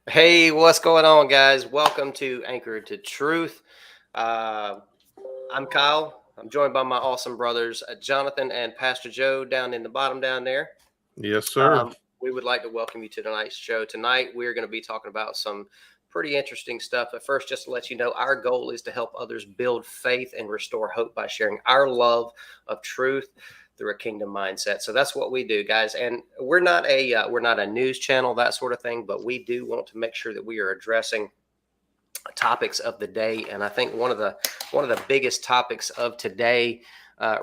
Hey, what's going on, guys? Welcome to Anchor to Truth. Uh, I'm Kyle. I'm joined by my awesome brothers, Jonathan and Pastor Joe, down in the bottom down there. Yes, sir. We would like to welcome you to tonight's show. Tonight, we're going to be talking about some pretty interesting stuff. But first, just to let you know, our goal is to help others build faith and restore hope by sharing our love of truth through a kingdom mindset. So that's what we do, guys. And we're not a news channel, that sort of thing, but we do want to make sure that we are addressing topics of the day. And I think one of the biggest topics of today,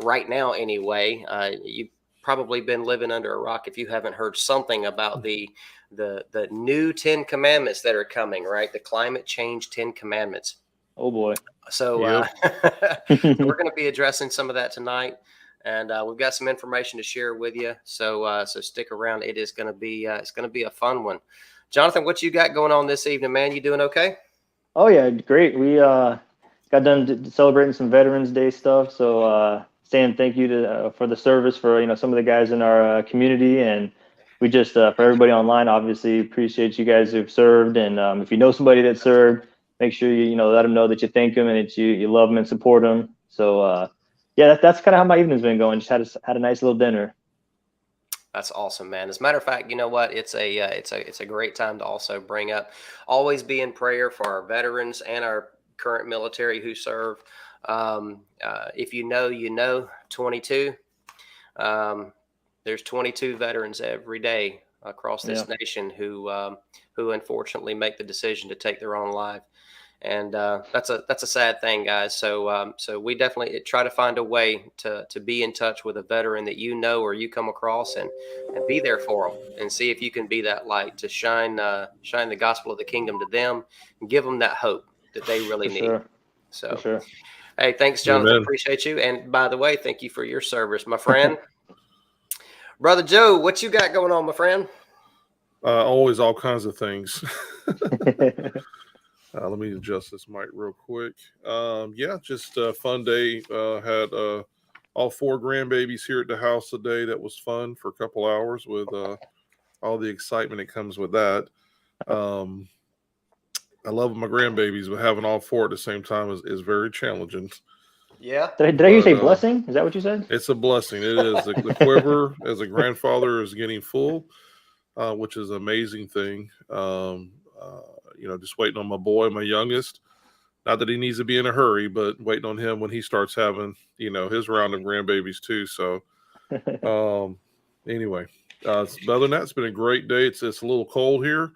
right now, anyway, you've probably been living under a rock if you haven't heard something about the new 10 commandments that are coming, right? The climate change 10 commandments. Oh boy. So Yep. we're going to be addressing some of that tonight, and we've got some information to share with you. So stick around. It's going to be a fun one. Jonathan, what you got going on this evening, man? You doing okay? Oh yeah, great. We got done celebrating some Veterans Day stuff. So saying thank you to for the service for some of the guys in our community, and we just for everybody online, obviously appreciate you guys who've served. And if you know somebody that served, make sure you let them know that you thank them and that you love them and support them. So yeah, that's kind of how my evening's been going. Just had a nice little dinner. That's awesome, man. As a matter of fact, you know what? It's a great time to also bring up, always be in prayer for our veterans and our current military who serve. If you know, 22. There's 22 veterans every day across this nation who unfortunately make the decision to take their own life. And that's a sad thing, guys. So we definitely try to find a way to be in touch with a veteran that you know or you come across, and be there for them, and see if you can be that light to shine the gospel of the kingdom to them and give them that hope that they really need. Sure. So, For sure. Hey, thanks, Jonathan. Amen. Appreciate you. And by the way, thank you for your service, my friend. Brother Joe, what you got going on, my friend? Always all kinds of things. Let me adjust this mic real quick. Just a fun day. Had all 4 grandbabies here at the house today. That was fun for a couple hours with all the excitement that comes with that. I love my grandbabies, but having all 4 at the same time is very challenging. Yeah. Did I hear you say blessing? Is that what you said? It's a blessing. It is. The quiver as a grandfather is getting full, which is an amazing thing. Just waiting on my boy, my youngest. Not that he needs to be in a hurry, but waiting on him when he starts having, his round of grandbabies too. So, anyway, other than that, it's been a great day. It's a little cold here.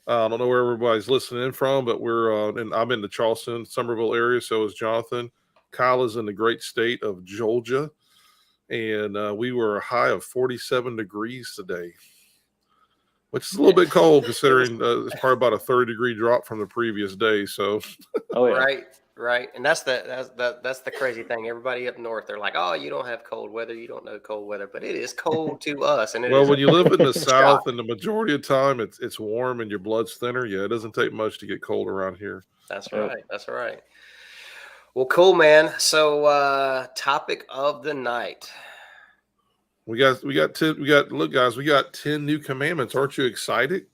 I don't know where everybody's listening in from, but I'm in the Charleston, Somerville area. So is Jonathan. Kyle is in the great state of Georgia, and we were a high of 47 degrees today, which is a little bit cold considering it's probably about a 30-degree drop from the previous day. So, Oh yeah. Right. And that's the crazy thing. Everybody up north, they're like, "Oh, you don't have cold weather. You don't know cold weather," but it is cold to us. And when you live in the shock. South, and the majority of the time it's warm and your blood's thinner, yeah, it doesn't take much to get cold around here. That's right. That's right. Well, cool, man. So, topic of the night. Look, guys, we got 10 new commandments. Aren't you excited?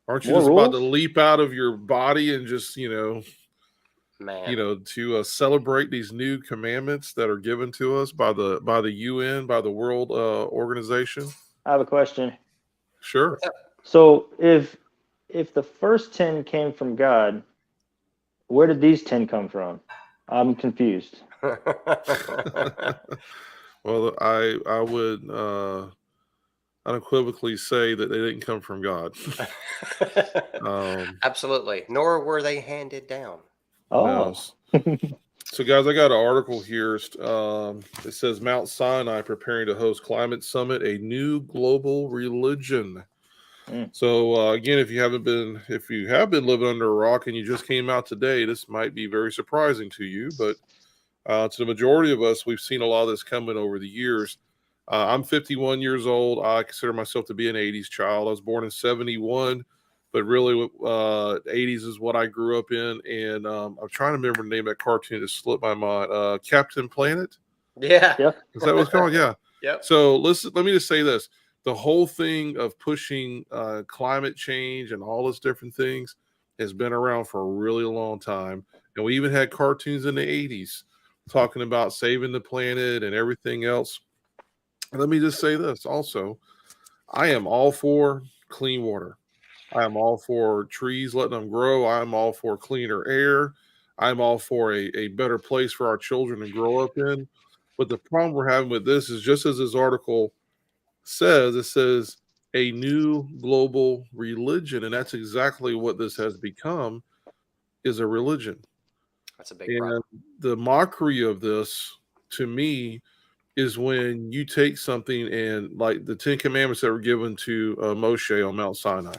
Aren't you More just about to rules? leap out of your body and just, Man. to celebrate these new commandments that are given to us by the UN, by the World Organization? I have a question. Sure. So if the first 10 came from God, where did these 10 come from? I'm confused. Well, I would unequivocally say that they didn't come from God. Absolutely. Nor were they handed down. Oh. No. So, guys, I got an article here. It says Mount Sinai preparing to host climate summit, a new global religion. So, again, if you have been living under a rock and you just came out today, this might be very surprising to you. But to the majority of us, we've seen a lot of this coming over the years. I'm 51 years old. I consider myself to be an 80s child. I was born in 71. But really, 80s is what I grew up in. And I'm trying to remember the name of that cartoon that slipped my mind. Captain Planet? Yeah. Yep. Is that what it's called? Yeah. Yep. So let me just say this. the whole thing of pushing climate change and all those different things has been around for a really long time. And we even had cartoons in the 80s talking about saving the planet and everything else. And let me just say this also. I am all for clean water. I am all for trees, letting them grow. I'm all for cleaner air. I'm all for a better place for our children to grow up in. But the problem we're having with this is, just as this article says, it says a new global religion. And that's exactly what this has become, is a religion. That's a big problem. The mockery of this, to me, is when you take something and, like the 10 Commandments that were given to Moshe on Mount Sinai,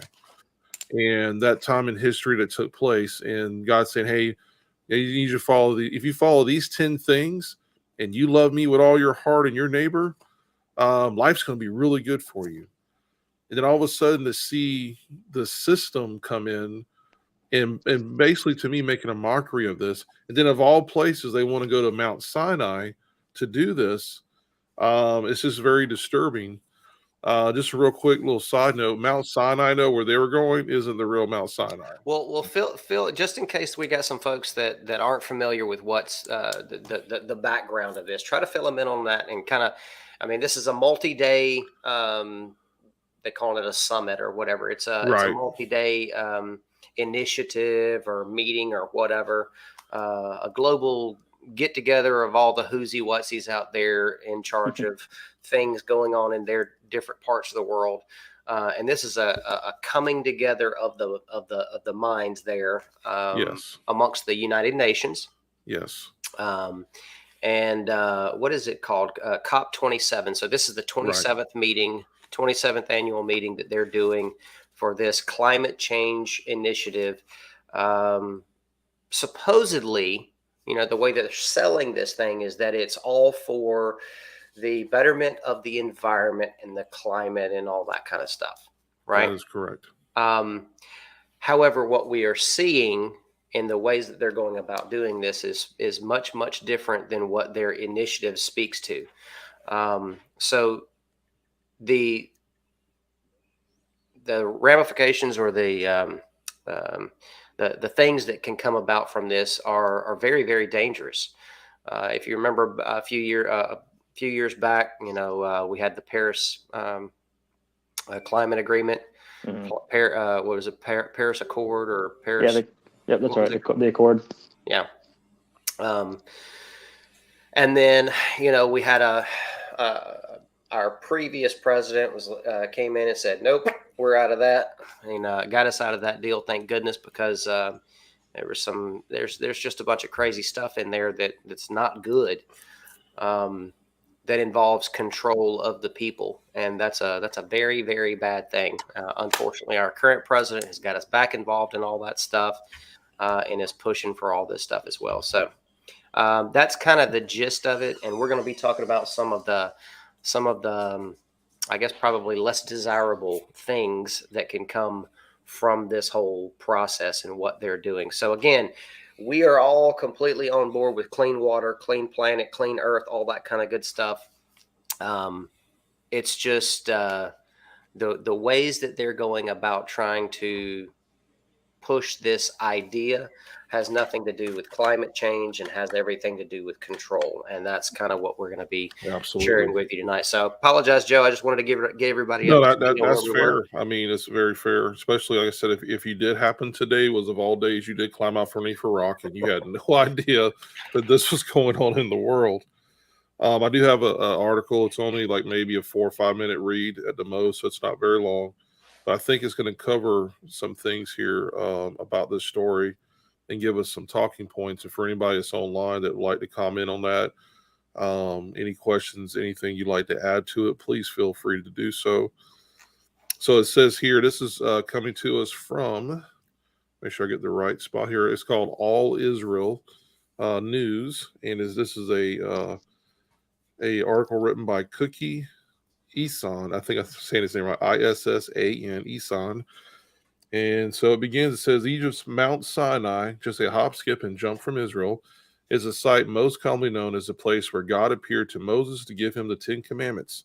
and that time in history that took place, and God saying, hey, you need to follow if you follow these 10 things and you love me with all your heart and your neighbor, life's going to be really good for you. And then all of a sudden to see the system come in and basically, to me, making a mockery of this. And then of all places, they want to go to Mount Sinai to do this. It's just very disturbing. Just a real quick little side note: Mount Sinai, where they were going, isn't the real Mount Sinai. Well, Phil, just in case we got some folks that aren't familiar with what's the background of this, try to fill them in on that and kind of, I mean, this is a multi-day. They call it a summit or whatever. It's a multi-day initiative or meeting or whatever, a global get together of all the who'sy whatsies out there in charge of things going on in their different parts of the world. And this is a coming together of the minds there, yes, amongst the United Nations. Yes. And what is it called? COP27. So this is the 27th meeting, 27th annual meeting that they're doing for this climate change initiative. Supposedly, the way that they're selling this thing is that it's all for the betterment of the environment and the climate and all that kind of stuff, right? That is correct. However, what we are seeing in the ways that they're going about doing this is much, much different than what their initiative speaks to. So the ramifications or the things that can come about from this are very, very dangerous. If you remember a few years back, we had the Paris climate agreement. Mm-hmm. What was it? Paris Accord or Paris? Yeah, that's right. The Accord. Yeah. And then we had our previous president came in and said, nope, we're out of that, and got us out of that deal. Thank goodness, because there's just a bunch of crazy stuff in there that's not good. That involves control of the people, and that's a very, very bad thing. Unfortunately, our current president has got us back involved in all that stuff, and is pushing for all this stuff as well. So that's kind of the gist of it, and we're going to be talking about some of the I guess probably less desirable things that can come from this whole process and what they're doing. So again, we are all completely on board with clean water, clean planet, clean earth, all that kind of good stuff. It's just the ways that they're going about trying to push this idea has nothing to do with climate change and has everything to do with control. And that's kind of what we're going to be sharing with you tonight. So apologize, Joe. I just wanted to give everybody. No, that's fair. I mean, it's very fair, especially like I said, if you did happen today, was of all days, you did climb out from underneath a rock and you had no idea that this was going on in the world. I do have an article. It's only like maybe a 4 or 5 minute read at the most, so it's not very long. But I think it's going to cover some things here about this story and give us some talking points. And for anybody that's online that would like to comment on that, any questions, anything you'd like to add to it, please feel free to do so. So it says here, this is coming to us from, make sure I get the right spot here. It's called All Israel News. And this is a article written by Cookie Isan. I think I'm saying his name right. Issan, Isan. And so it begins, it says, Egypt's Mount Sinai, just a hop, skip, and jump from Israel, is a site most commonly known as the place where God appeared to Moses to give him the 10 Commandments.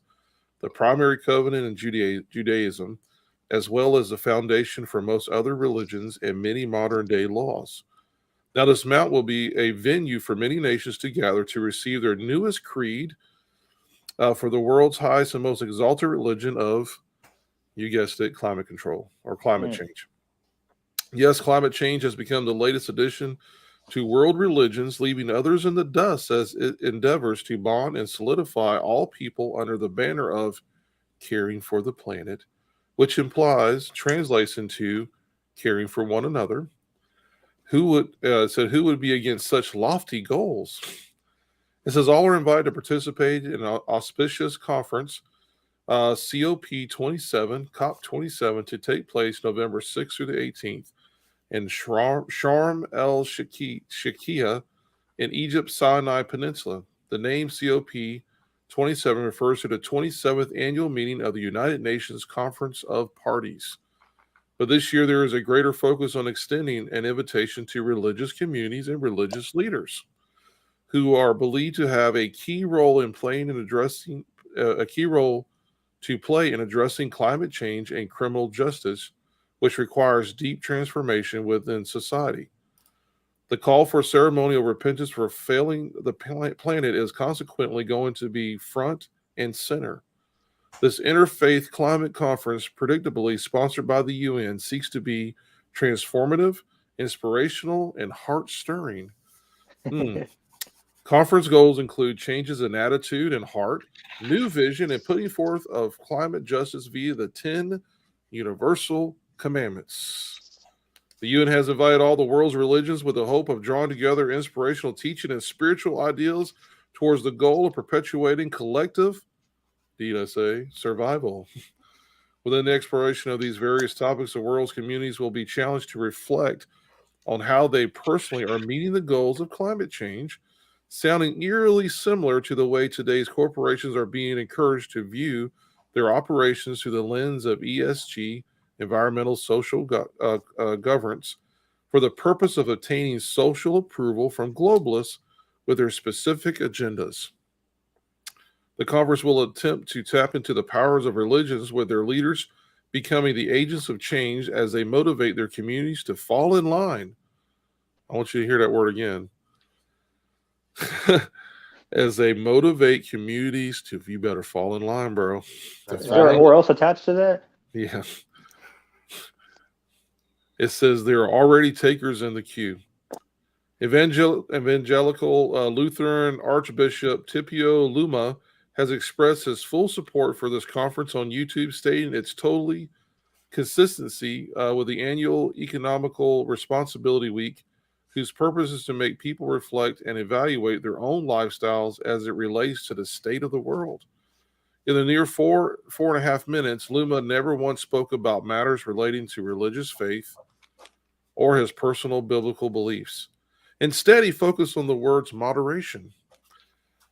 the primary covenant in Judaism, as well as the foundation for most other religions and many modern-day laws. Now, this mount will be a venue for many nations to gather to receive their newest creed for the world's highest and most exalted religion of, you guessed it, climate control or climate change. Yes, climate change has become the latest addition to world religions, leaving others in the dust as it endeavors to bond and solidify all people under the banner of caring for the planet, which translates into caring for one another. Who would be against such lofty goals? It says all are invited to participate in an auspicious conference, COP27, to take place November 6th through the 18th in Sharm el-Sheikh in Egypt's Sinai Peninsula. The name COP27 refers to the 27th annual meeting of the United Nations Conference of Parties. But this year there is a greater focus on extending an invitation to religious communities and religious leaders who are believed to have a key role in playing and addressing climate change and criminal justice, which requires deep transformation within society. The call for ceremonial repentance for failing the planet is consequently going to be front and center. This interfaith climate conference, predictably sponsored by the UN, seeks to be transformative, inspirational, and heart-stirring. Conference goals include changes in attitude and heart, new vision, and putting forth of climate justice via the 10 universal commandments. The UN has invited all the world's religions with the hope of drawing together inspirational teaching and spiritual ideals towards the goal of perpetuating collective, survival. Within the exploration of these various topics, the world's communities will be challenged to reflect on how they personally are meeting the goals of climate change, sounding eerily similar to the way today's corporations are being encouraged to view their operations through the lens of ESG, environmental social governance, for the purpose of obtaining social approval from globalists with their specific agendas. The conference will attempt to tap into the powers of religions with their leaders becoming the agents of change as they motivate their communities to fall in line. I want you to hear that word again. As they motivate communities to, you better fall in line, bro. Is there more else attached to that? Yeah. It says there are already takers in the queue. Evangelical Lutheran Archbishop Tipio Luma has expressed his full support for this conference on YouTube, stating it's totally consistency with the annual Economical Responsibility Week, whose purpose is to make people reflect and evaluate their own lifestyles as it relates to the state of the world. In the near four and a half minutes, Luma never once spoke about matters relating to religious faith or his personal biblical beliefs. Instead, he focused on the words moderation,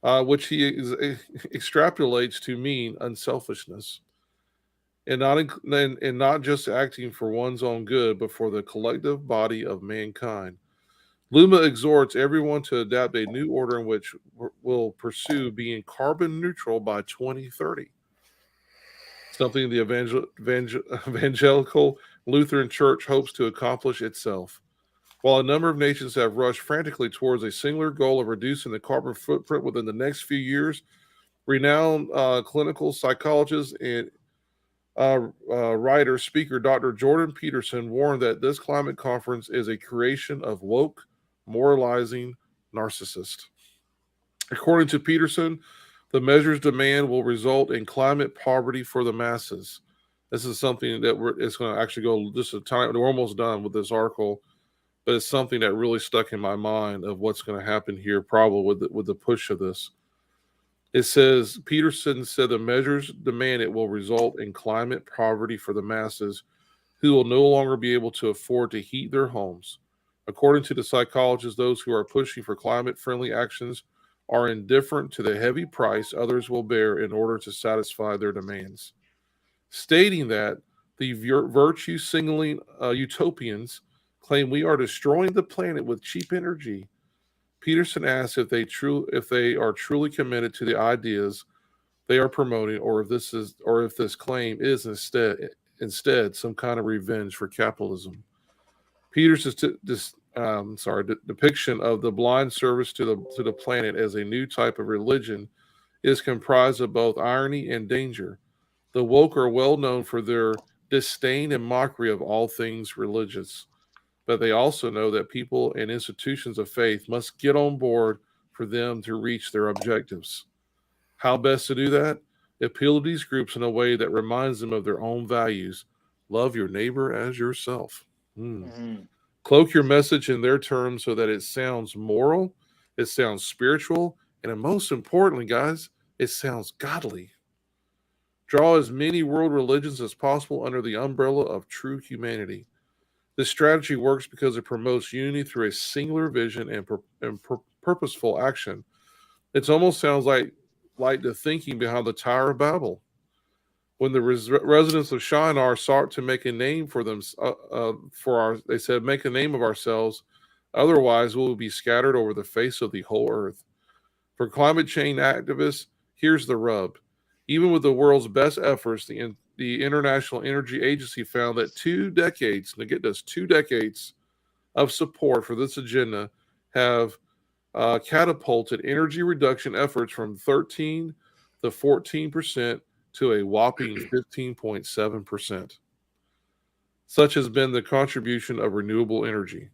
which he extrapolates to mean unselfishness, and not just acting for one's own good, but for the collective body of mankind. Luma exhorts everyone to adapt a new order in which will pursue being carbon neutral by 2030, something the Evangelical Lutheran Church hopes to accomplish itself. While a number of nations have rushed frantically towards a singular goal of reducing the carbon footprint within the next few years, renowned clinical psychologist and writer, speaker Dr. Jordan Peterson warned that this climate conference is a creation of woke, moralizing narcissists. According to Peterson, the measures demand will result in climate poverty for the masses. This is something that it's going to actually go just a time. We're almost done with this article, but it's something that really stuck in my mind of what's going to happen here, probably with the push of this. It says, Peterson said the measures demand it will result in climate poverty for the masses who will no longer be able to afford to heat their homes. According to the psychologist, those who are pushing for climate-friendly actions are indifferent to the heavy price others will bear in order to satisfy their demands. Stating that the virtue-signaling utopians claim we are destroying the planet with cheap energy, Peterson asks if they are truly committed to the ideas they are promoting, or if this claim is instead some kind of revenge for capitalism. Peter's depiction of the blind service to the planet as a new type of religion is comprised of both irony and danger. The woke are well known for their disdain and mockery of all things religious, but they also know that people and institutions of faith must get on board for them to reach their objectives. How best to do that? Appeal to these groups in a way that reminds them of their own values. Love your neighbor as yourself. Cloak your message in their terms so that it sounds moral, it sounds spiritual, and most importantly, guys, it sounds godly. Draw as many world religions as possible under the umbrella of true humanity. This strategy works because it promotes unity through a singular vision and purposeful action. It almost sounds like the thinking behind the Tower of Babel. When the residents of Shinar sought to make a name for them, they said, make a name of ourselves, otherwise we will be scattered over the face of the whole earth. For climate change activists, here's the rub. Even with the world's best efforts, the International Energy Agency found that 2 decades, now get this, 2 decades of support for this agenda have catapulted energy reduction efforts from 13 to 14% to a whopping 15.7%. Such has been the contribution of renewable energy.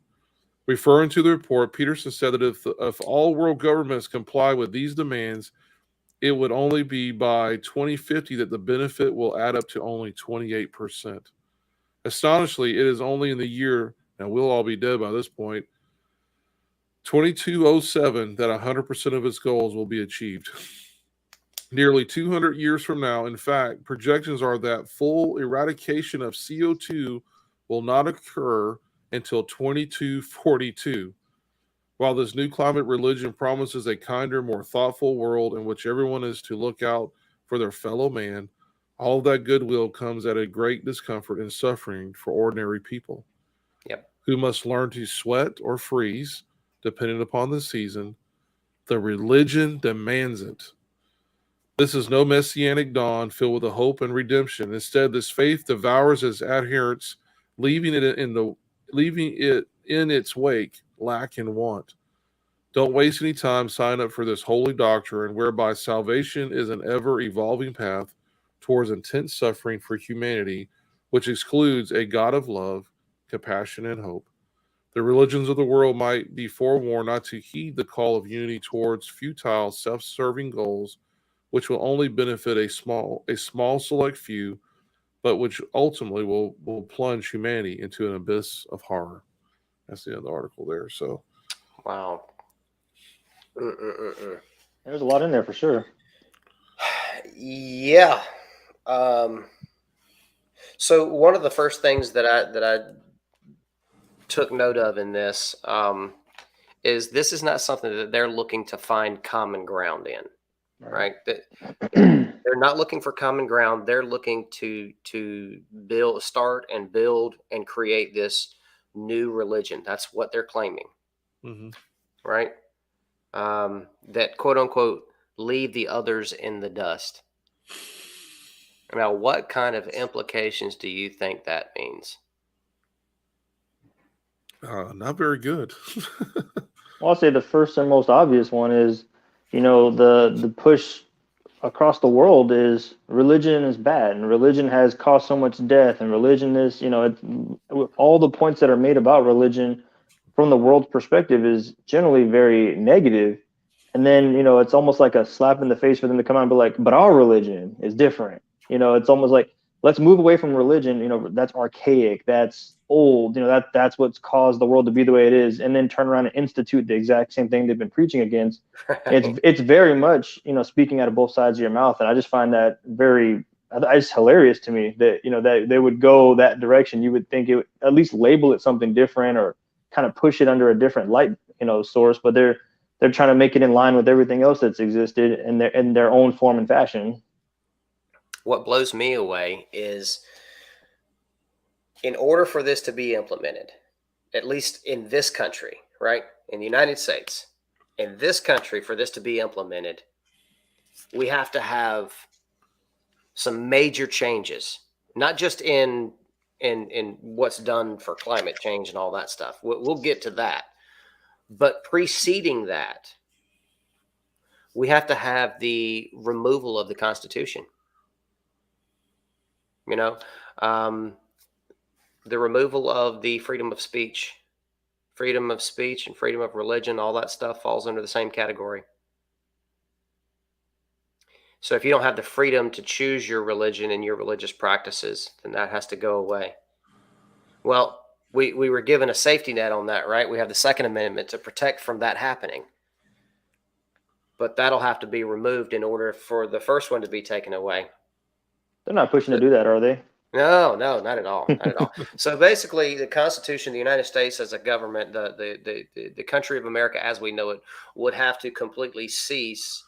Referring to the report, Peterson said that if all world governments comply with these demands, it would only be by 2050 that the benefit will add up to only 28%. Astonishingly, it is only in the year, and we'll all be dead by this point, 2207, that 100% of its goals will be achieved. Nearly 200 years from now, in fact, projections are that full eradication of CO2 will not occur until 2242. While this new climate religion promises a kinder, more thoughtful world in which everyone is to look out for their fellow man, all of that goodwill comes at a great discomfort and suffering for ordinary people. Yep. Who must learn to sweat or freeze, depending upon the season. The religion demands it. This is no messianic dawn filled with a hope and redemption. Instead, this faith devours its adherents, leaving it in its wake lack and want. Don't waste any time. Sign up for this holy doctrine, whereby salvation is an ever-evolving path towards intense suffering for humanity, which excludes a God of love, compassion, and hope. The religions of the world might be forewarned not to heed the call of unity towards futile, self-serving goals, which will only benefit a small select few, but which ultimately will plunge humanity into an abyss of horror. That's the end of the article there. So, wow. There's a lot in there for sure. Yeah. So one of the first things that I took note of in this is this not something that they're looking to find common ground in, right? They're not looking for common ground. They're looking to start and build and create this new religion. That's what they're claiming, right? That quote unquote leave the others in the dust. Now, what kind of implications do you think that means? Not very good. Well, I'll say the first and most obvious one is, the push across the world is religion is bad, and religion has caused so much death, and religion is, all the points that are made about religion from the world's perspective is generally very negative. And then, it's almost like a slap in the face for them to come out and be like, but our religion is different. It's almost like, let's move away from religion. That's archaic. That's old. That's what's caused the world to be the way it is. And then turn around and institute the exact same thing they've been preaching against. Right. It's very much, speaking out of both sides of your mouth. And I just find that it's hilarious to me that, that they would go that direction. You would think it would at least label it something different or kind of push it under a different light, source, but they're trying to make it in line with everything else that's existed in their own form and fashion. What blows me away is, in order for this to be implemented, at least in this country, right, in the United States, in this country, for this to be implemented, we have to have some major changes, not just in what's done for climate change and all that stuff. We'll get to that. But preceding that, we have to have the removal of the Constitution. You know, the removal of the freedom of speech and freedom of religion, all that stuff falls under the same category. So if you don't have the freedom to choose your religion and your religious practices, then that has to go away. Well, we were given a safety net on that, right? We have the Second Amendment to protect from that happening. But that'll have to be removed in order for the first one to be taken away. They're not pushing to do that, are they? No, not at all. Not at all. So basically, the Constitution of the United States as a government, the country of America as we know it, would have to completely cease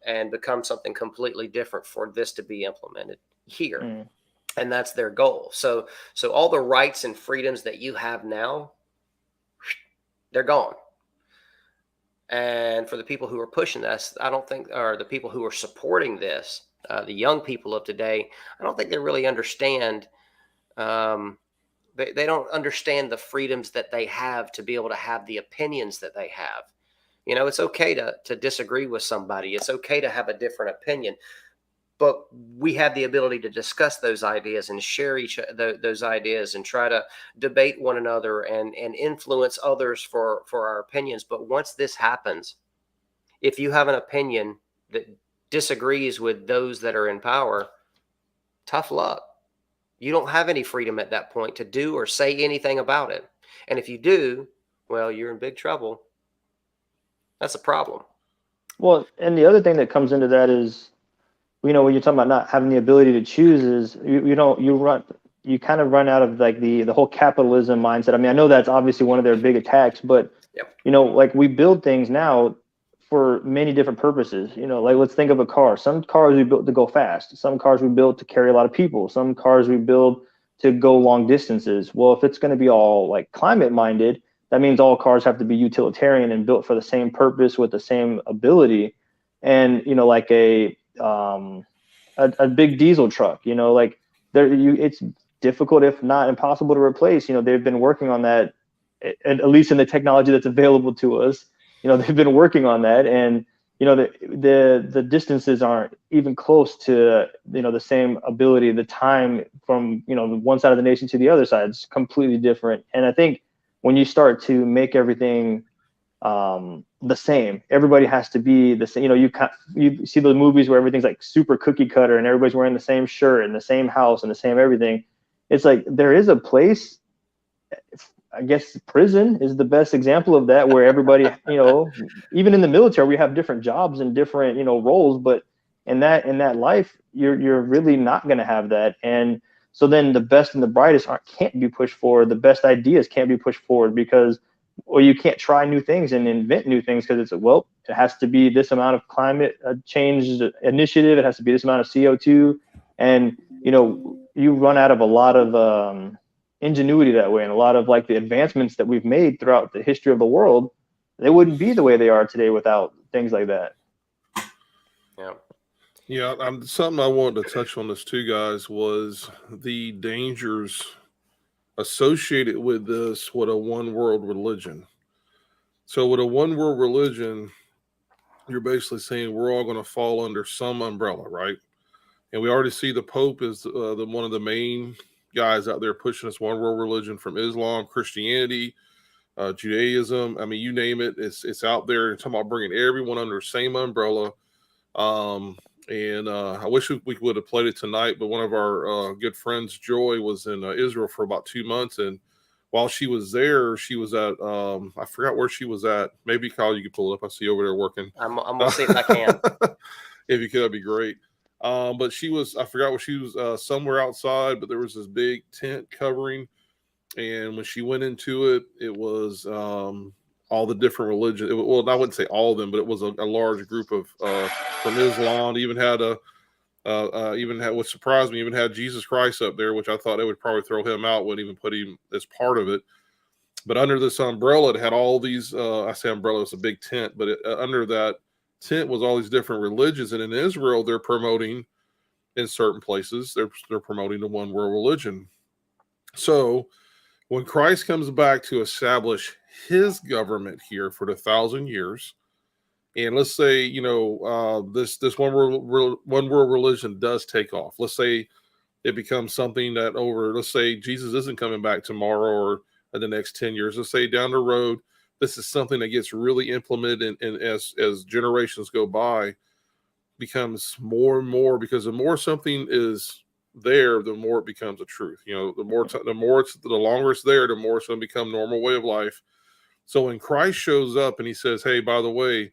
and become something completely different for this to be implemented here. And that's their goal. So all the rights and freedoms that you have now, they're gone. And for the people who are pushing this, I don't think, or the people who are supporting this, the young people of today, I don't think they really understand. They don't understand the freedoms that they have to be able to have the opinions that they have. You know, it's okay to disagree with somebody. It's okay to have a different opinion. But we have the ability to discuss those ideas and share those ideas and try to debate one another and influence others for our opinions. But once this happens, if you have an opinion that disagrees with those that are in power, tough luck. You don't have any freedom at that point to do or say anything about it. And if you do, well, you're in big trouble. That's a problem. Well, and the other thing that comes into that is, you know, when you're talking about not having the ability to choose, is you kind of run out of like the whole capitalism mindset. I mean, I know that's obviously one of their big attacks, but you know, like we build things now for many different purposes. You know, like let's think of a car. Some cars we built to go fast. Some cars we built to carry a lot of people. Some cars we build to go long distances. Well, if it's going to be all like climate minded, that means all cars have to be utilitarian and built for the same purpose with the same ability. And, you know, like a big diesel truck, you know, like it's difficult, if not impossible to replace. You know, they've been working on that, at least in the technology that's available to us. You know, they've been working on that, and you know, the distances aren't even close to, you know, the same ability. The time from, you know, one side of the nation to the other side is completely different. And I think when you start to make everything the same, everybody has to be the same. You know, you see those movies where everything's like super cookie cutter and everybody's wearing the same shirt and the same house and the same everything. It's like there is a place, I guess prison is the best example of that, where everybody, you know, even in the military, we have different jobs and different, you know, roles, but in that life, you're really not going to have that. And so then the best and the brightest can't be pushed forward. The best ideas can't be pushed forward because, or you can't try new things and invent new things because it has to be this amount of climate change initiative. It has to be this amount of CO2. And, you know, you run out of a lot of ingenuity that way. And a lot of like the advancements that we've made throughout the history of the world, they wouldn't be the way they are today without things like that. Yeah. Something I wanted to touch on this too, guys, was the dangers associated with this, with a one world religion. So with a one world religion, you're basically saying we're all going to fall under some umbrella, right? And we already see the Pope is one of the main guys out there pushing this one world religion, from Islam, Christianity, Judaism. I mean, you name it, it's out there. You're talking about bringing everyone under the same umbrella. And I wish we would have played it tonight, but one of our good friends, Joy, was in Israel for about 2 months, and while she was there, she was at I forgot where she was at. Maybe Kyle, you could pull it up. I see you over there working. I'm gonna see if I can. If you could, that'd be great. But she was, I forgot where she was, somewhere outside, but there was this big tent covering. And when she went into it, it was all the different religions. Well, I wouldn't say all of them, but it was a large group of from Islam. Even had what surprised me, even had Jesus Christ up there, which I thought they would probably throw him out, wouldn't even put him as part of it. But under this umbrella, it had all these, I say umbrella, it's a big tent, but under that tent was all these different religions, and in Israel they're promoting, in certain places they're promoting the one world religion. So when Christ comes back to establish his government here for the 1,000 years, and let's say this one world religion does take off. Let's say it becomes something that let's say Jesus isn't coming back tomorrow or in the next 10 years. Let's say down the road, this is something that gets really implemented, and as generations go by, becomes more and more, because the more something is there, the more it becomes a truth. The longer it's there, the more it's going to become normal way of life. So when Christ shows up and he says, hey, by the way,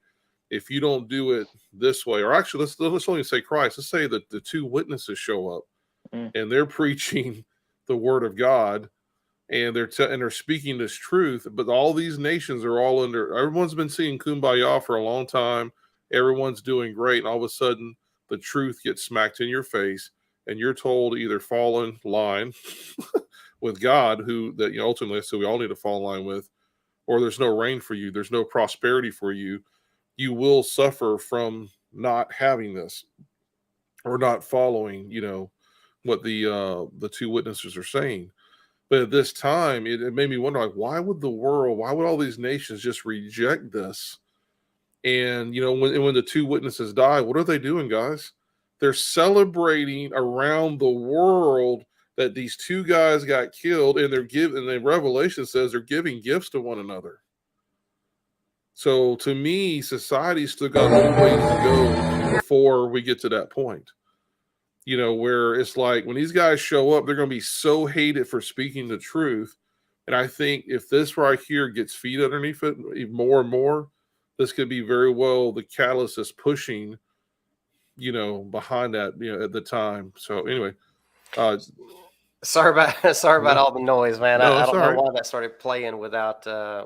if you don't do it this way, or actually let's only say Christ, let's say that the two witnesses show up and they're preaching the word of God, and they're speaking this truth, but all these nations are all everyone's been seeing Kumbaya for a long time. Everyone's doing great, and all of a sudden the truth gets smacked in your face, and you're told to either fall in line with God, ultimately, so we all need to fall in line with, or there's no rain for you, there's no prosperity for you. You will suffer from not having this, or not following, what the two witnesses are saying. But at this time, it made me wonder, like, why would all these nations just reject this? And, when the two witnesses die, what are they doing, guys? They're celebrating around the world that these two guys got killed, and the Revelation says they're giving gifts to one another. So to me, society's still got a little ways to go before we get to that point. Where it's like when these guys show up, they're going to be so hated for speaking the truth. And I think if this right here gets feet underneath it more and more, this could be very well the catalyst is pushing, behind that, at the time. So anyway, sorry about all the noise, man. No, I don't know right. why that started playing without yeah.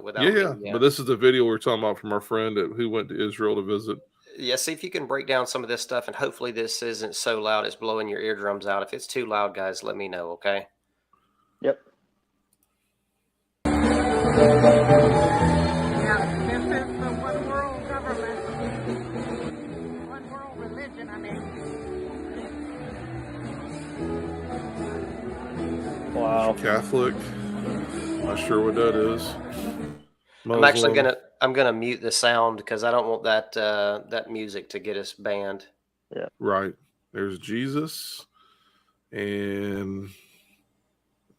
But this is the video we were talking about from our friend who went to Israel to visit. Yeah, see if you can break down some of this stuff, and hopefully this isn't so loud it's blowing your eardrums out. If it's too loud, guys, let me know, okay? Yep. Yeah, this is the one world government, one world religion, I mean. Wow. Catholic. Not sure what that is. Muslim. I'm gonna mute the sound because I don't want that music to get us banned. Yeah. Right. There's Jesus. And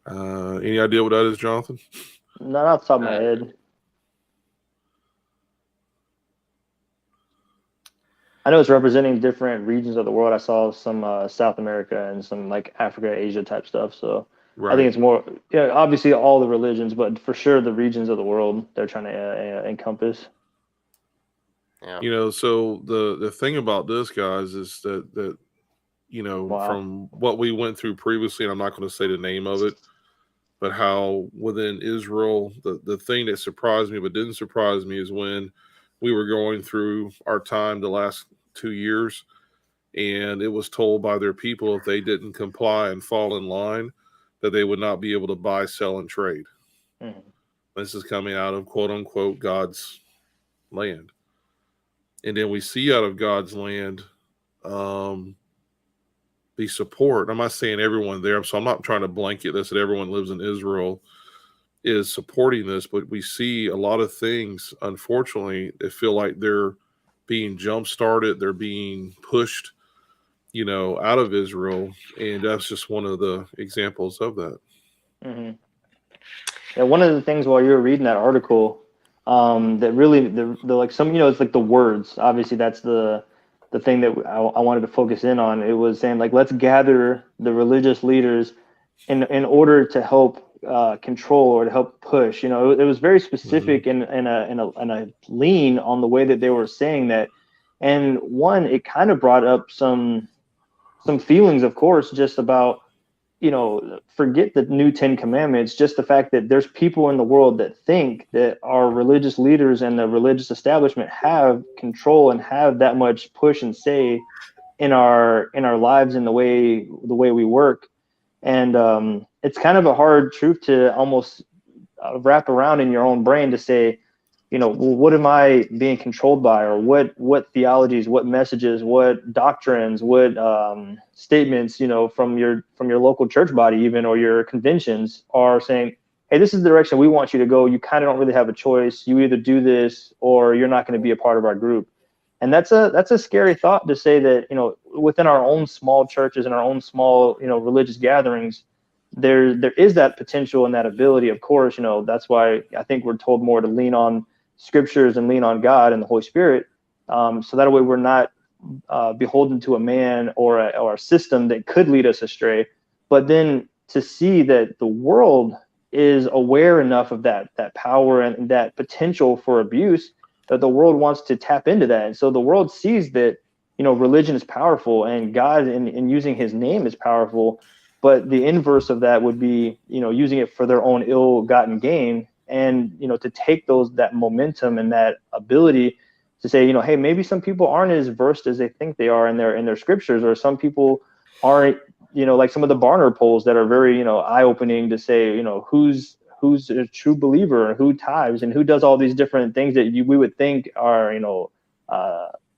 any idea what that is, Jonathan? Not off the top of my head. I know it's representing different regions of the world. I saw some South America and some like Africa, Asia type stuff. So right. I think it's more, obviously all the religions, but for sure the regions of the world they're trying to encompass. Yeah. So the thing about this, guys, is that wow. From what we went through previously, and I'm not going to say the name of it, but how within Israel, the thing that surprised me but didn't surprise me is when we were going through our time the last 2 years, and it was told by their people if they didn't comply and fall in line, that they would not be able to buy, sell, and trade. Mm-hmm. This is coming out of quote unquote God's land. And then we see out of God's land the support. I'm not saying everyone there, so I'm not trying to blanket this that everyone lives in Israel is supporting this, but we see a lot of things, unfortunately, that feel like they're being jump-started, they're being pushed, out of Israel, and that's just one of the examples of that. Mm-hmm. Yeah, one of the things while you were reading that article, that really the like some it's like the words. Obviously, that's the thing that I wanted to focus in on. It was saying like let's gather the religious leaders in order to help control or to help push. It was very specific mm-hmm. and a lean on the way that they were saying that. And one, it kind of brought up some feelings, of course, just about, forget the new 10 commandments, just the fact that there's people in the world that think that our religious leaders and the religious establishment have control and have that much push and say in our lives and the way we work. And it's kind of a hard truth to almost wrap around in your own brain to say, what am I being controlled by, or what theologies, what messages, what doctrines, what statements, from your local church body even, or your conventions are saying, hey, this is the direction we want you to go. You kind of don't really have a choice. You either do this or you're not going to be a part of our group. And that's a scary thought, to say that, within our own small churches and our own small, religious gatherings, there is that potential and that ability. Of course, that's why I think we're told more to lean on scriptures and lean on God and the Holy Spirit. So that way we're not beholden to a man or a system that could lead us astray. But then to see that the world is aware enough of that power and that potential for abuse, that the world wants to tap into that. And so the world sees that, religion is powerful, and God in using his name is powerful. But the inverse of that would be, using it for their own ill-gotten gain. And, to take that momentum and that ability to say, hey, maybe some people aren't as versed as they think they are in their scriptures, or some people aren't, like some of the Barner polls that are very, eye-opening, to say, who's a true believer, and who tithes, and who does all these different things that we would think are,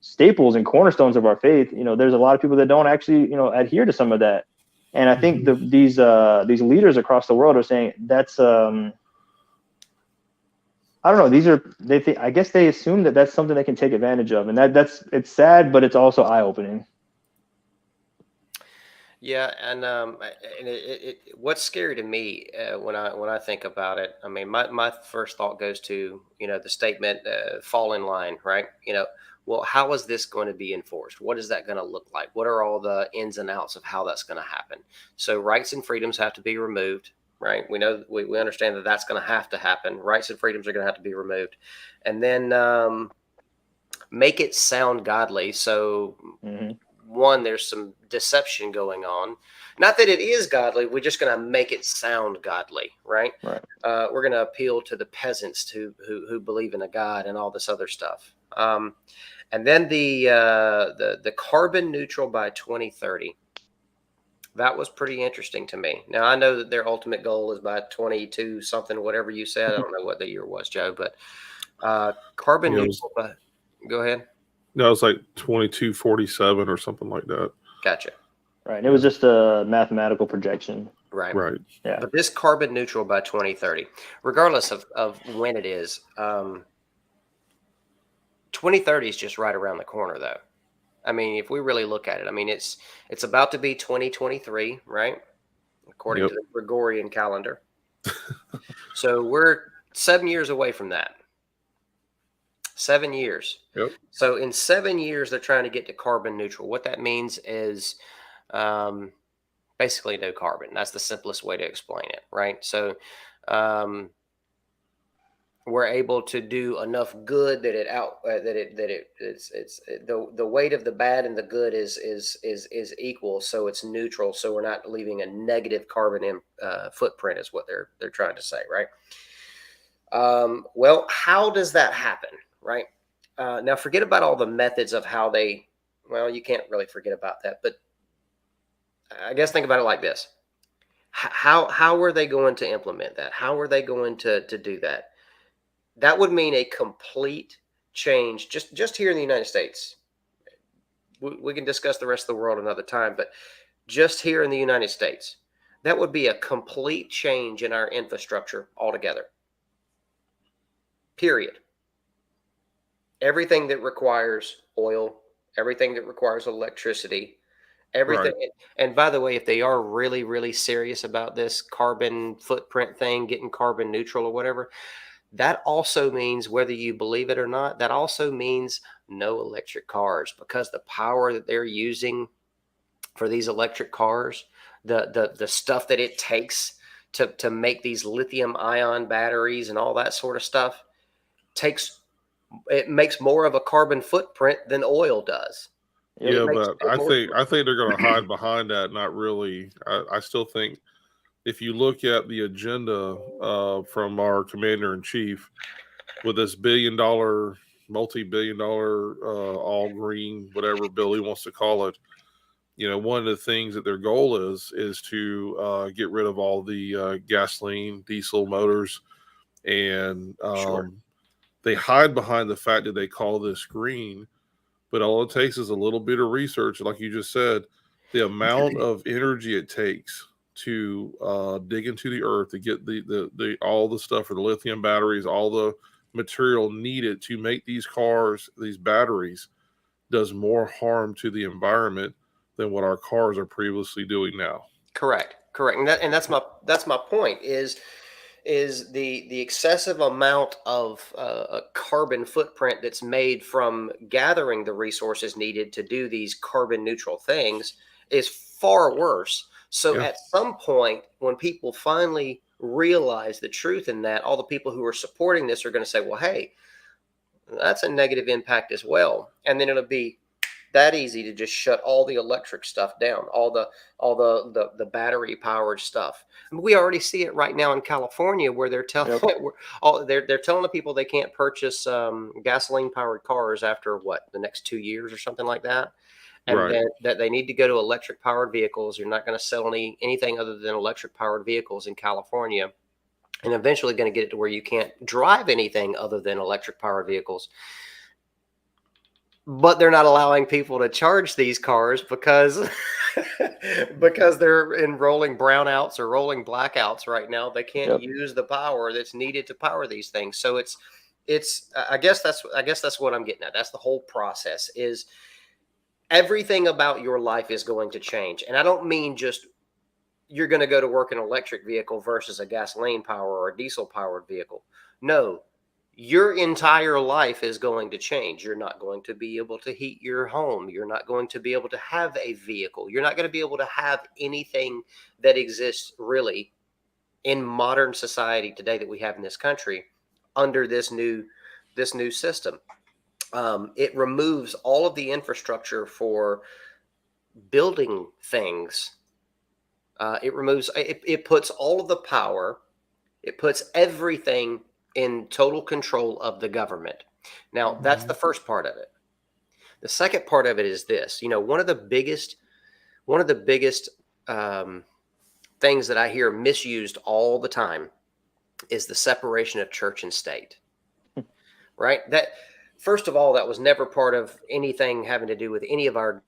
staples and cornerstones of our faith. There's a lot of people that don't actually, adhere to some of that. And I think these leaders across the world are saying that's, I don't know. I guess they assume that that's something they can take advantage of, and it's sad, but it's also eye-opening. Yeah, and what's scary to me when I think about it, I mean, my first thought goes to, the statement, fall in line, right? Well, how is this going to be enforced? What is that going to look like? What are all the ins and outs of how that's going to happen? So rights and freedoms have to be removed, right? We know, we understand that that's going to happen. Rights and freedoms are going to have to be removed. And then make it sound godly. So one, there's some deception going on. Not that it is godly. We're just going to make it sound godly, right? Right. We're going to appeal to the peasants who believe in a God and all this other stuff. And then the carbon neutral by 2030. That was pretty interesting to me. Now, I know that their ultimate goal is by 22 something, whatever you said. I don't know what the year was, Joe, but carbon neutral. Go ahead. No, it's like 2247 or something like that. Gotcha. Right. And it was just a mathematical projection. Right. Right. Yeah. But this carbon neutral by 2030, regardless of when it is, 2030 is just right around the corner, though. I mean, if we really look at it, I mean, it's about to be 2023, right? According to the Gregorian calendar. So we're 7 years away from that. 7 years. Yep. So in 7 years, they're trying to get to carbon neutral. What that means is basically no carbon. That's the simplest way to explain it, right? So we're able to do enough good that the weight of the bad and the good is equal. So it's neutral. So we're not leaving a negative carbon footprint, is what they're trying to say, right? Well, how does that happen? Right. Now, forget about all the methods of how you can't really forget about that, but I guess think about it like this. How are they going to implement that? How are they going to do that? That would mean a complete change just here in the United States. We can discuss the rest of the world another time, but just here in the United States, that would be a complete change in our infrastructure altogether. Period. Everything that requires oil, everything that requires electricity, everything. Right. And by the way, if they are really, really serious about this carbon footprint thing, getting carbon neutral or whatever, that also means, whether you believe it or not, that also means no electric cars, because the power that they're using for these electric cars, the stuff that it takes to make these lithium ion batteries and all that sort of stuff it makes more of a carbon footprint than oil does. Yeah, but I think they're going to hide behind that. Not really. I still think if you look at the agenda from our commander in chief with this multi-billion dollar all green, whatever bill he wants to call it, one of the things that their goal is to get rid of all the gasoline, diesel motors, and sure. They hide behind the fact that they call this green, but all it takes is a little bit of research, like you just said. The amount of energy it takes to dig into the earth to get the all the stuff for the lithium batteries, all the material needed to make these cars, these batteries, does more harm to the environment than what our cars are previously doing now. Correct. And that's my point is the excessive amount of carbon footprint that's made from gathering the resources needed to do these carbon neutral things is far worse. So at some point, when people finally realize the truth in that, all the people who are supporting this are going to say, well, hey, that's a negative impact as well. And then it'll be that easy to just shut all the electric stuff down, all the battery powered stuff. I mean, we already see it right now in California, where they're telling they're telling the people they can't purchase gasoline powered cars after the next 2 years or something like that, and then that they need to go to electric powered vehicles. You're not going to sell anything other than electric powered vehicles in California, and eventually going to get it to where you can't drive anything other than electric powered vehicles. But they're not allowing people to charge these cars because they're in rolling brownouts or rolling blackouts right now. They can't use the power that's needed to power these things. So it's I guess that's what I'm getting at. That's the whole process. Is everything about your life is going to change. And I don't mean just you're going to go to work in an electric vehicle versus a gasoline power or a diesel powered vehicle. No. Your entire life is going to change. You're not going to be able to heat your home. You're not going to be able to have a vehicle. You're not going to be able to have anything that exists really in modern society today that we have in this country under this new system. It removes all of the infrastructure for building things. It puts all of the power. It puts everything in total control of the government. Now, that's the first part of it. The second part of it is this. One of the biggest things that I hear misused all the time is the separation of church and state. Right? That, first of all, that was never part of anything having to do with any of our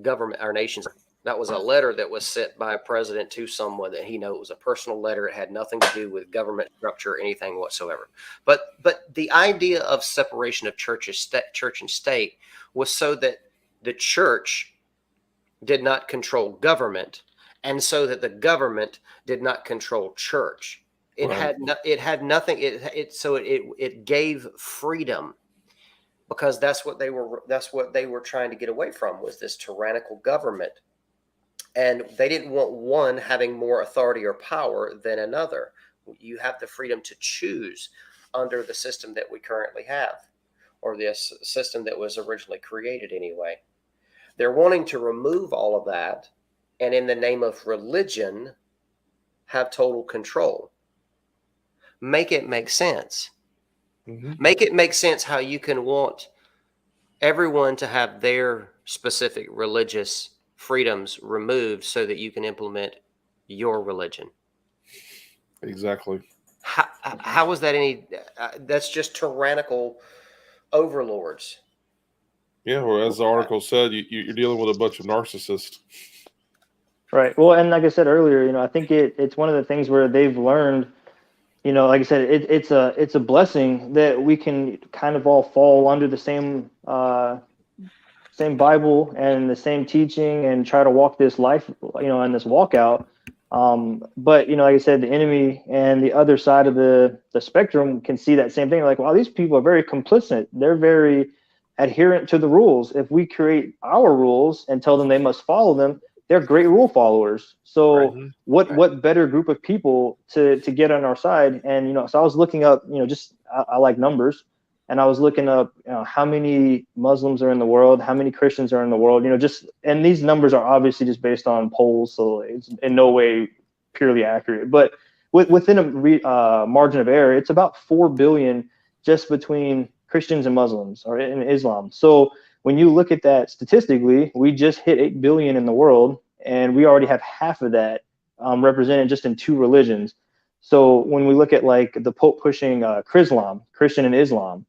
government, our nation's. That was a letter that was sent by a president to someone that he knew. It was a personal letter. It had nothing to do with government structure or anything whatsoever. But the idea of separation of church and state was so that the church did not control government, and so that the government did not control church. It had nothing. It gave freedom. Because that's what they were trying to get away from, was this tyrannical government. And they didn't want one having more authority or power than another. You have the freedom to choose under the system that we currently have, or this system that was originally created anyway. They're wanting to remove all of that, and in the name of religion, have total control. Make it make sense. Make it make sense how you can want everyone to have their specific religious freedoms removed so that you can implement your religion. Exactly. How is that any? That's just tyrannical overlords. Yeah, well, as the article said, you're dealing with a bunch of narcissists. Right. Well, and like I said earlier, I think it's one of the things where they've learned. Like I said, it's a blessing that we can kind of all fall under the same Bible and the same teaching and try to walk this life, and this walkout. But like I said, the enemy and the other side of the spectrum can see that same thing. Like, wow, these people are very complicit. They're very adherent to the rules. If we create our rules and tell them they must follow them, they're great rule followers. So what better group of people to get on our side? And, so I was looking up, I like numbers, and I was looking up, how many Muslims are in the world, how many Christians are in the world, and these numbers are obviously just based on polls. So it's in no way purely accurate, but within a margin of error, it's about 4 billion just between Christians and Muslims, or in Islam. So when you look at that statistically, we just hit 8 billion in the world, and we already have half of that represented just in 2 religions. So when we look at like the Pope pushing Christian and Islam,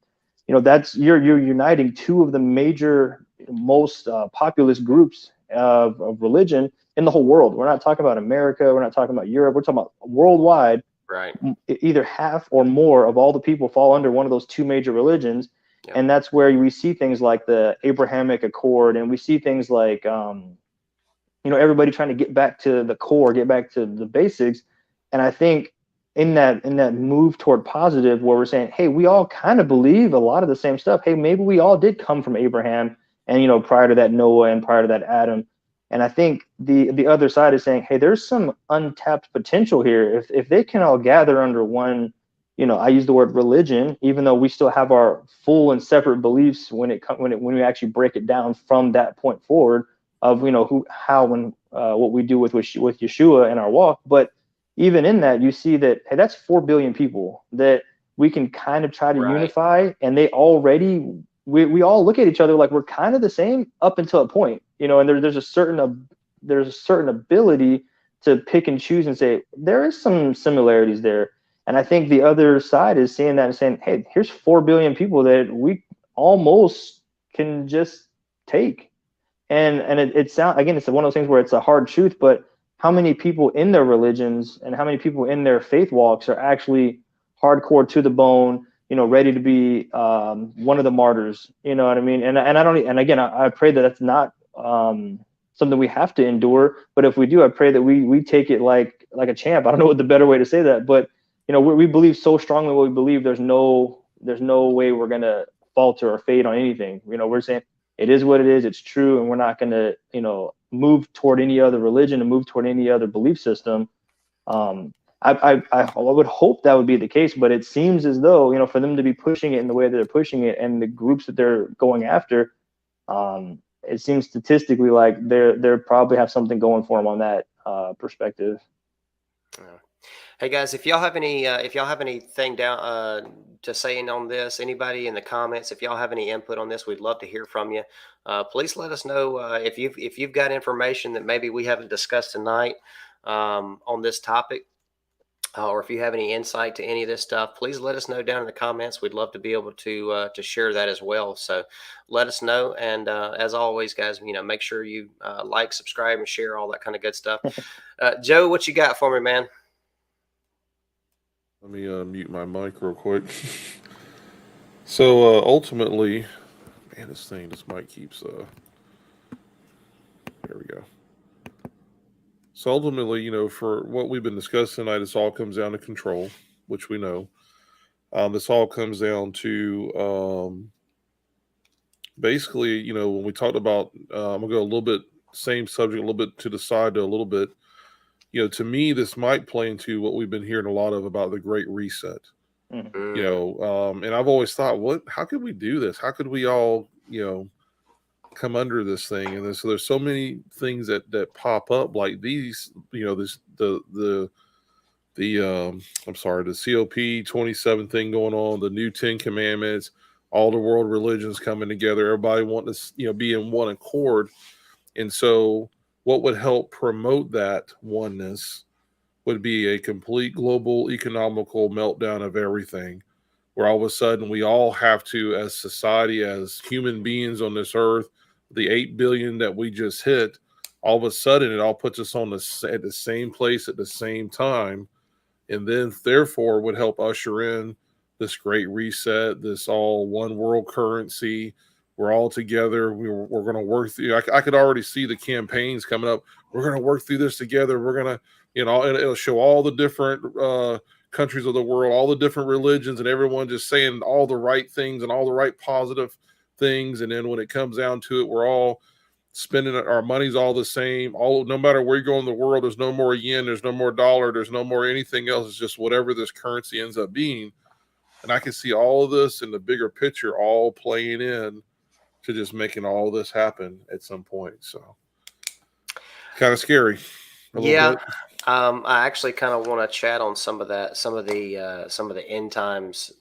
that's you're uniting two of the major, most populous groups of religion in the whole world. We're not talking about America. We're not talking about Europe. We're talking about worldwide. Right. Either half or more of all the people fall under one of those two major religions. Yep. And that's where we see things like the Abrahamic Accord, and we see things like, everybody trying to get back to the core, get back to the basics. And I think in that move toward positive, where we're saying, hey, we all kind of believe a lot of the same stuff. Hey, maybe we all did come from Abraham, and prior to that Noah, and prior to that Adam. And I think the other side is saying, hey, there's some untapped potential here. If they can all gather under one, I use the word religion, even though we still have our full and separate beliefs when we actually break it down from that point forward of who, how, and what we do with Yeshua in our walk. But even in that, you see that, hey, that's 4 billion people that we can kind of try to unify, and they already. We all look at each other like we're kind of the same up until a point, and there's a certain ability to pick and choose and say there is some similarities there. And I think the other side is seeing that and saying, hey, here's 4 billion people that we almost can just take. And it sounds, again, it's one of those things where it's a hard truth, but how many people in their religions and how many people in their faith walks are actually hardcore to the bone, ready to be one of the martyrs, you know what I mean? And I don't, and again, I pray that that's not something we have to endure, but if we do, I pray that we take it like a champ. I don't know what the better way to say that, but we believe so strongly what we believe. There's no way we're gonna falter or fade on anything. We're saying it is what it is. It's true, and we're not gonna move toward any other religion and move toward any other belief system. I would hope that would be the case, but it seems as though, for them to be pushing it in the way that they're pushing it and the groups that they're going after, it seems statistically like they're probably have something going for them on that perspective. Hey guys, if y'all have anything down to say on this, anybody in the comments, if y'all have any input on this, we'd love to hear from you. Please let us know if you've got information that maybe we haven't discussed tonight on this topic. Or if you have any insight to any of this stuff, please let us know down in the comments. We'd love to be able to share that as well. So let us know. And as always, guys, make sure you like, subscribe, and share all that kind of good stuff. Joe, what you got for me, man? Let me mute my mic real quick. So ultimately, man, this mic keeps. There we go. So ultimately, for what we've been discussing tonight, this all comes down to control, which we know. This all comes down to basically, when we talked about, I'm going to go a little bit, same subject, a little bit to the side, to a little bit, to me, this might play into what we've been hearing a lot of about the Great Reset. Mm-hmm. And I've always thought, how could we do this? How could we all, come under this thing? And so there's so many things that pop up like these, the COP 27 thing going on, the new 10 commandments, all the world religions coming together, everybody wanting to, be in one accord. And so what would help promote that oneness would be a complete global economical meltdown of everything, where all of a sudden we all have to, as society, as human beings on this earth, the 8 billion that we just hit, all of a sudden it all puts us at the same place at the same time. And then therefore would help usher in this great reset, this all one world currency. We're all together. We're going to work through. I could already see the campaigns coming up. We're going to work through this together. We're going to, it'll show all the different countries of the world, all the different religions, and everyone just saying all the right things and all the right positive things. And then when it comes down to it, we're all spending our money's all the same. No matter where you go in the world, there's no more yen, there's no more dollar, there's no more anything else. It's just whatever this currency ends up being. And I can see all of this in the bigger picture, all playing in to just making all this happen at some point. So kind of scary. Yeah. I actually kind of want to chat on some of the end times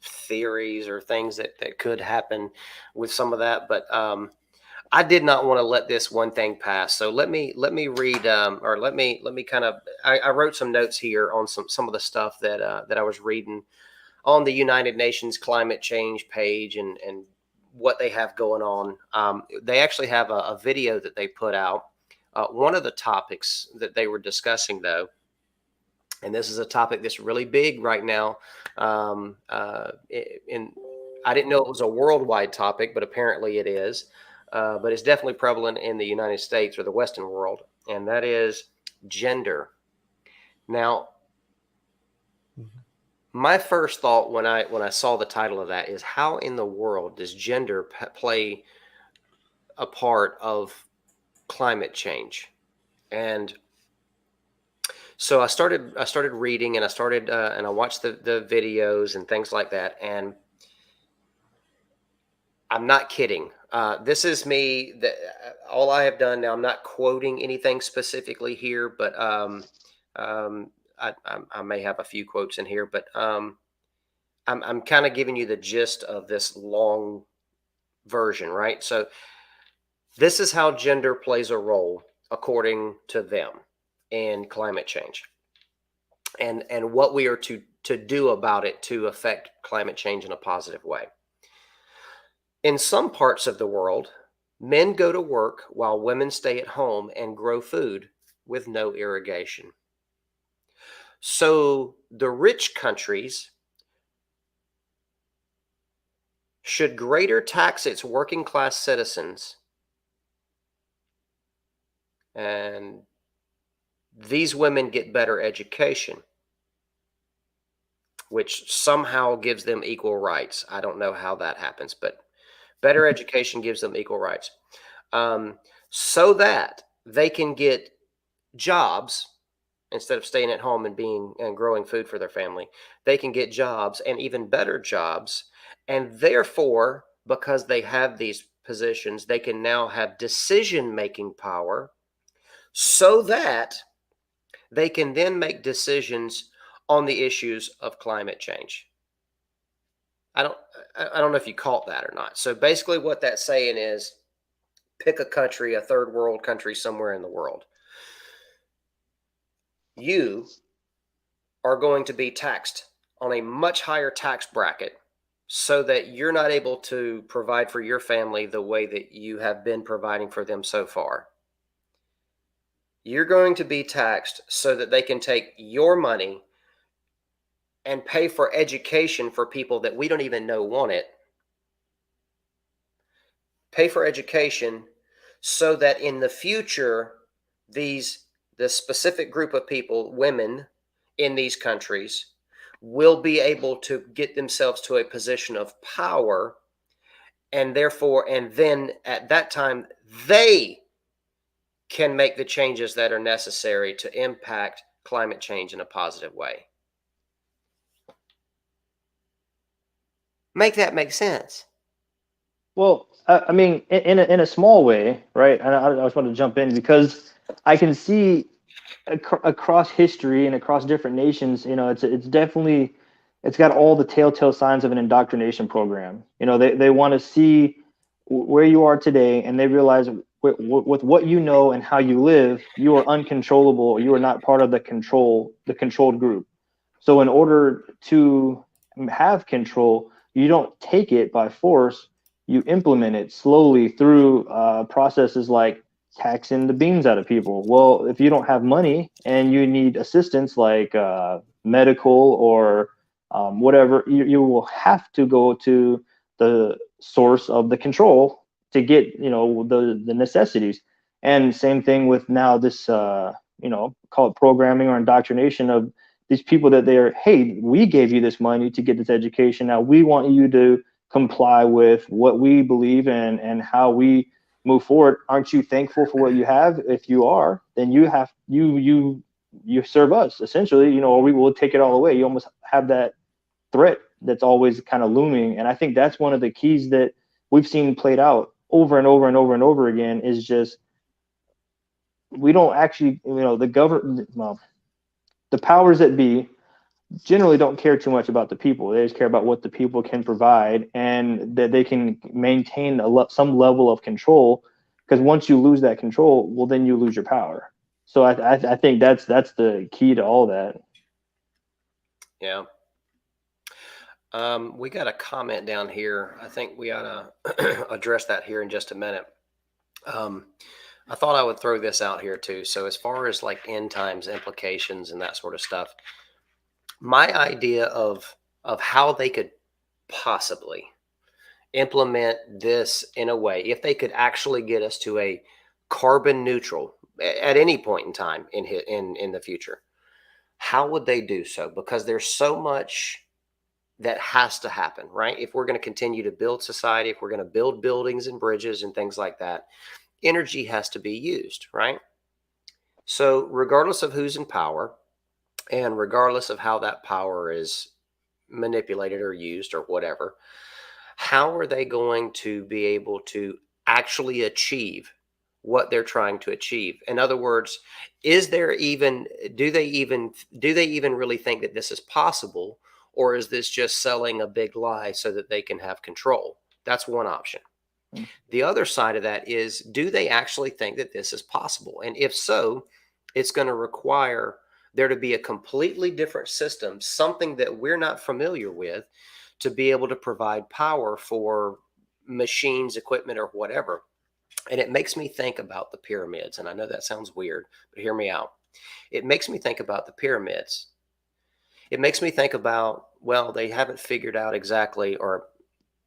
theories or things that could happen with some of that. But I did not want to let this one thing pass. So let me read, or let me kind of. I wrote some notes here on some of the stuff that I was reading on the United Nations climate change page and what they have going on. They actually have a video that they put out. One of the topics that they were discussing, though, and this is a topic that's really big right now. In I didn't know it was a worldwide topic, but apparently it is. But it's definitely prevalent in the United States or the Western world, and that is gender. Now, my first thought when I saw the title of that is, how in the world does gender play a part of climate change? And so I started reading, and I watched the videos and things like that, and I'm not kidding. This is me. All I have done now. I'm not quoting anything specifically here, but I may have a few quotes in here, but I'm kind of giving you the gist of this long version, right? So this is how gender plays a role according to them in climate change, and what we are to do about it to affect climate change in a positive way. In some parts of the world, men go to work while women stay at home and grow food with no irrigation. So the rich countries should greater tax its working class citizens, and these women get better education, which somehow gives them equal rights. I don't know how that happens, but better education gives them equal rights, so that they can get jobs instead of staying at home and growing food for their family. They can get jobs, and even better jobs, and therefore, because they have these positions, they can now have decision-making power, so that they can then make decisions on the issues of climate change. I don't know if you caught that or not. So basically what that's saying is, pick a country, a third world country somewhere in the world. You are going to be taxed on a much higher tax bracket so that you're not able to provide for your family the way that you have been providing for them so far. You're going to be taxed so that they can take your money and pay for education for people that we don't even know want it. Pay for education so that in the future, the specific group of people, women in these countries, will be able to get themselves to a position of power, and then at that time, they can make the changes that are necessary to impact climate change in a positive way. Make that make sense? Well, I mean, in a small way, right? And I just want to jump in because I can see across history and across different nations, it's definitely, it's got all the telltale signs of an indoctrination program. They want to see where you are today, and they realize with what you know and how you live, you are uncontrollable. You are not part of the controlled group. So in order to have control, you don't take it by force. You implement it slowly through processes like taxing the beans out of people. Well, if you don't have money and you need assistance like medical or whatever, you will have to go to the source of the control to get the necessities. And same thing with now this call it programming or indoctrination of these people that hey, we gave you this money to get this education. Now we want you to comply with what we believe and how we move forward. Aren't you thankful for what you have? If you are, then you serve us essentially, or we will take it all away. You almost have that threat that's always kind of looming. And I think that's one of the keys that we've seen played out over and over and over and over again is just, we don't actually, the powers that be generally don't care too much about the people. They just care about what the people can provide, and that they can maintain some level of control. because once you lose that control, well, then you lose your power. So I think that's the key to all that. Yeah. We got a comment down here. I think we ought to address that here in just a minute. I thought I would throw this out here too. So as far as like end times implications and that sort of stuff, my idea of how they could possibly implement this in a way, if they could actually get us to a carbon neutral at any point in time in the future, how would they do so? Because there's so much that has to happen, right? If we're going to continue to build society, if we're going to build buildings and bridges and things like that, energy has to be used, right? So regardless of who's in power and regardless of how that power is manipulated or used or whatever, how are they going to be able to actually achieve what they're trying to achieve? In other words, do they even really think that this is possible, or is this just selling a big lie so that they can have control? That's one option. The other side of that is, do they actually think that this is possible? And if so, it's going to require there to be a completely different system, something that we're not familiar with, to be able to provide power for machines, equipment, or whatever. And it makes me think about the pyramids. And I know that sounds weird, but hear me out. It makes me think about the pyramids. It makes me think about, well, they haven't figured out exactly, or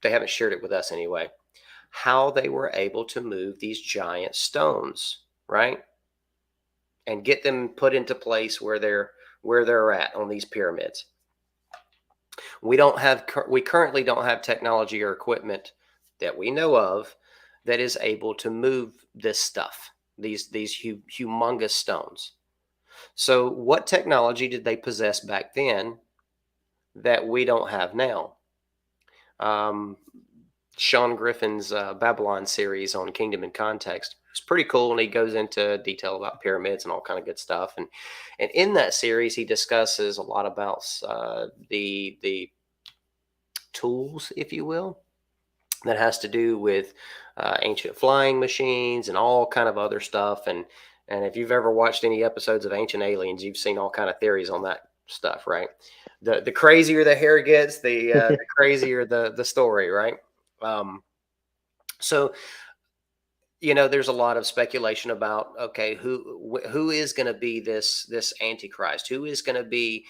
they haven't shared it with us anyway, how they were able to move these giant stones, right? And get them put into place where they're at on these pyramids. We currently don't have technology or equipment that we know of that is able to move this stuff, these humongous stones. So what technology did they possess back then that we don't have now? Sean Griffin's Babylon series on Kingdom in Context is pretty cool, and he goes into detail about pyramids and all kind of good stuff. And in that series, he discusses a lot about the tools, if you will, that has to do with ancient flying machines and all kind of other stuff. And if you've ever watched any episodes of Ancient Aliens, you've seen all kind of theories on that stuff, right? The crazier the hair gets, the crazier the story, right? So, there's a lot of speculation about, okay, who is going to be this Antichrist? Who is going to be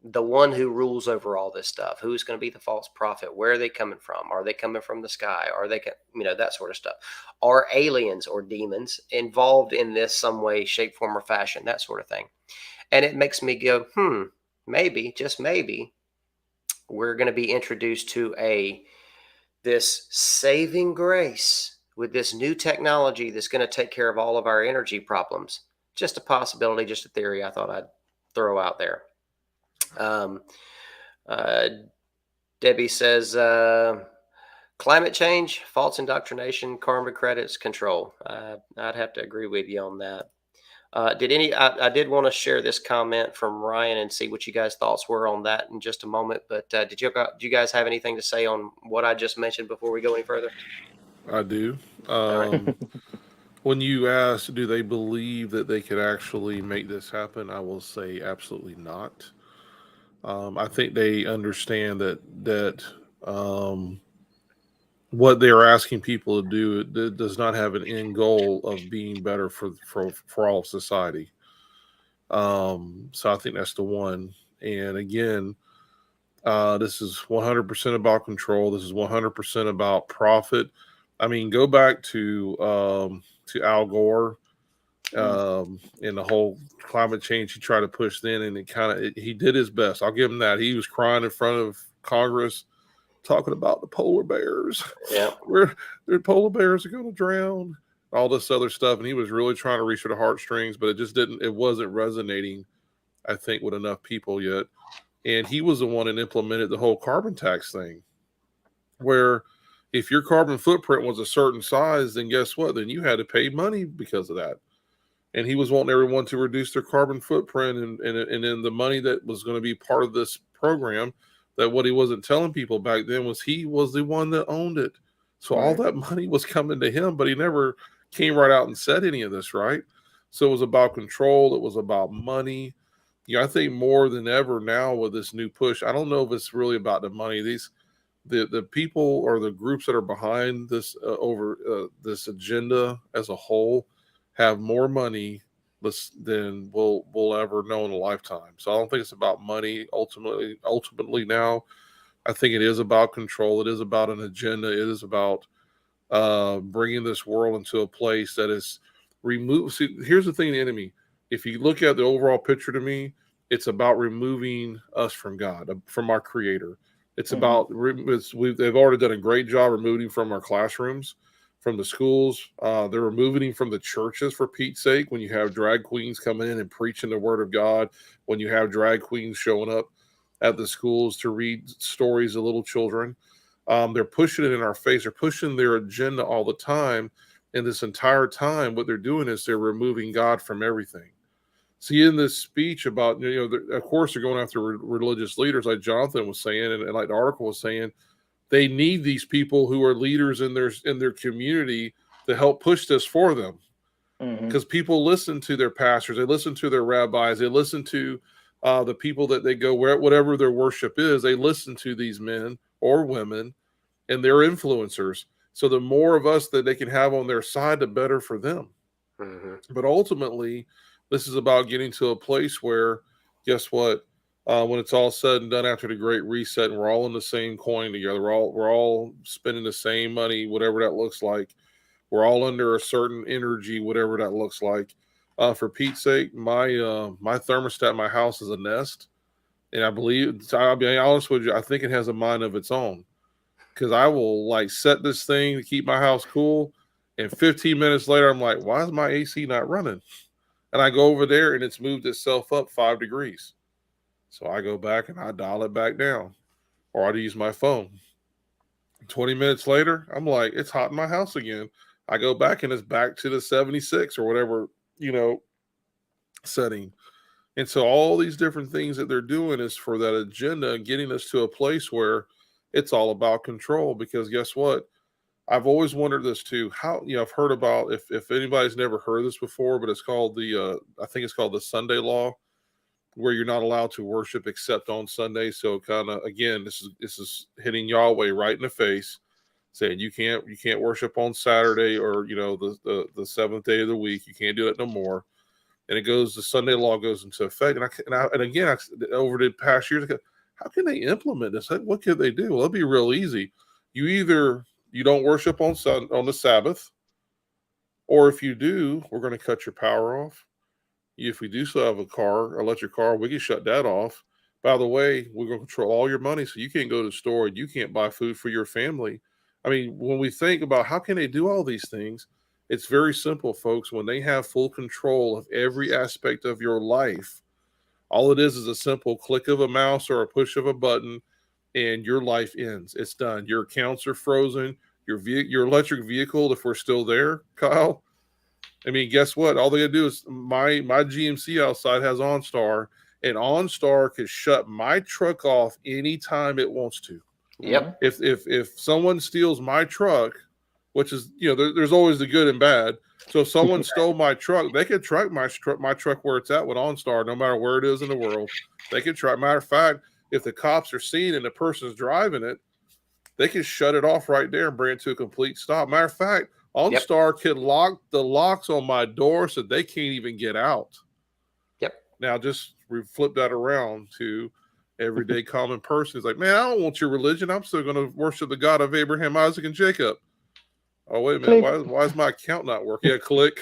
the one who rules over all this stuff? Who's going to be the false prophet? Where are they coming from? Are they coming from the sky? Are they, that sort of stuff? Are aliens or demons involved in this some way, shape, form, or fashion? That sort of thing. And it makes me go, maybe, just maybe, we're going to be introduced to this saving grace with this new technology that's going to take care of all of our energy problems. Just a possibility, just a theory I thought I'd throw out there. Debbie says, climate change, false indoctrination, karma credits, control. I'd have to agree with you on that. I did want to share this comment from Ryan and see what you guys' thoughts were on that in just a moment. But do you guys have anything to say on what I just mentioned before we go any further? I do. Right. When you ask, do they believe that they could actually make this happen? I will say absolutely not. I think they understand that what they're asking people to do does not have an end goal of being better for all of society. So I think that's the one. And again, this is 100% about control. This is 100% about profit. I mean, go back to Al Gore and the whole climate change he tried to push then, and he did his best. I'll give him that. He was crying in front of Congress, talking about the polar bears. Yeah, their polar bears are going to drown. All this other stuff, and he was really trying to reach for the heartstrings, but it wasn't resonating, I think, with enough people yet. And he was the one that implemented the whole carbon tax thing, where if your carbon footprint was a certain size, then guess what? Then you had to pay money because of that. And he was wanting everyone to reduce their carbon footprint, and then the money that was going to be part of this program, that what he wasn't telling people back then was he was the one that owned it. So all that money was coming to him, but he never came right out and said any of this, right? So it was about control. It was about money. I think more than ever now with this new push, I don't know if it's really about the money. The people or the groups that are behind this this agenda as a whole have more money than we'll ever know in a lifetime. So I don't think it's about money ultimately now. I think it is about control. It is about an agenda. It is about bringing this world into a place that is removed. See, here's the thing, the enemy. If you look at the overall picture to me, it's about removing us from God, from our Creator. It's about they've already done a great job removing from our classrooms, from the schools. They're removing from the churches, for Pete's sake, when you have drag queens coming in and preaching the word of God, when you have drag queens showing up at the schools to read stories of little children. They're pushing it in our face. They're pushing their agenda all the time. And this entire time, what they're doing is they're removing God from everything. See, in this speech about, of course, they're going after religious leaders, like Jonathan was saying, and like the article was saying. They need these people who are leaders in their community to help push this for them. Because people listen to their pastors, they listen to their rabbis, they listen to the people that they go where, whatever their worship is, they listen to these men or women, and they're influencers. So the more of us that they can have on their side, the better for them. But ultimately, this is about getting to a place where, guess what? When it's all said and done after the Great Reset, and we're all in the same coin together, we're all spending the same money, whatever that looks like. We're all under a certain energy, whatever that looks like. For Pete's sake, my thermostat in my house is a Nest, and I believe, I'll be honest with you, I think it has a mind of its own, because I will set this thing to keep my house cool, and 15 minutes later, I'm like, why is my AC not running? And I go over there, and it's moved itself up 5 degrees. So I go back and I dial it back down, or I'd use my phone. 20 minutes later, I'm like, it's hot in my house again. I go back and it's back to the 76 or whatever, setting. And so all these different things that they're doing is for that agenda and getting us to a place where it's all about control. Because guess what? I've always wondered this too. How, I've heard about, if anybody's never heard this before, but it's called I think it's called the Sunday Law, where you're not allowed to worship except on Sunday. So kind of, again, this is hitting Yahweh right in the face, saying you can't worship on Saturday or the seventh day of the week. You can't do it no more. And the Sunday law goes into effect. And again, over the past years, how can they implement this? What could they do? Well, it'll be real easy. You don't worship on the Sabbath, or if you do, we're going to cut your power off. If we do still have a car, electric car, we can shut that off. By the way, we're going to control all your money, so you can't go to the store and you can't buy food for your family. I mean, when we think about how can they do all these things, it's very simple, folks. When they have full control of every aspect of your life, all it is a simple click of a mouse or a push of a button, and your life ends. It's done. Your accounts are frozen. Your electric vehicle, if we're still there, Kyle, I mean, guess what? All they gotta do is my GMC outside has OnStar, and OnStar could shut my truck off anytime it wants to. Yep. If someone steals my truck, which is there's always the good and bad. So if someone stole my truck, they could track my truck where it's at with OnStar, no matter where it is in the world. They could track. Matter of fact, if the cops are seen and the person's driving it, they can shut it off right there and bring it to a complete stop. Matter of fact, OnStar could lock the locks on my door so they can't even get out. Yep. Now just flip that around to everyday common person. It's like, man, I don't want your religion. I'm still going to worship the God of Abraham, Isaac, and Jacob. Oh, wait a minute. Why is my account not working? Yeah, click.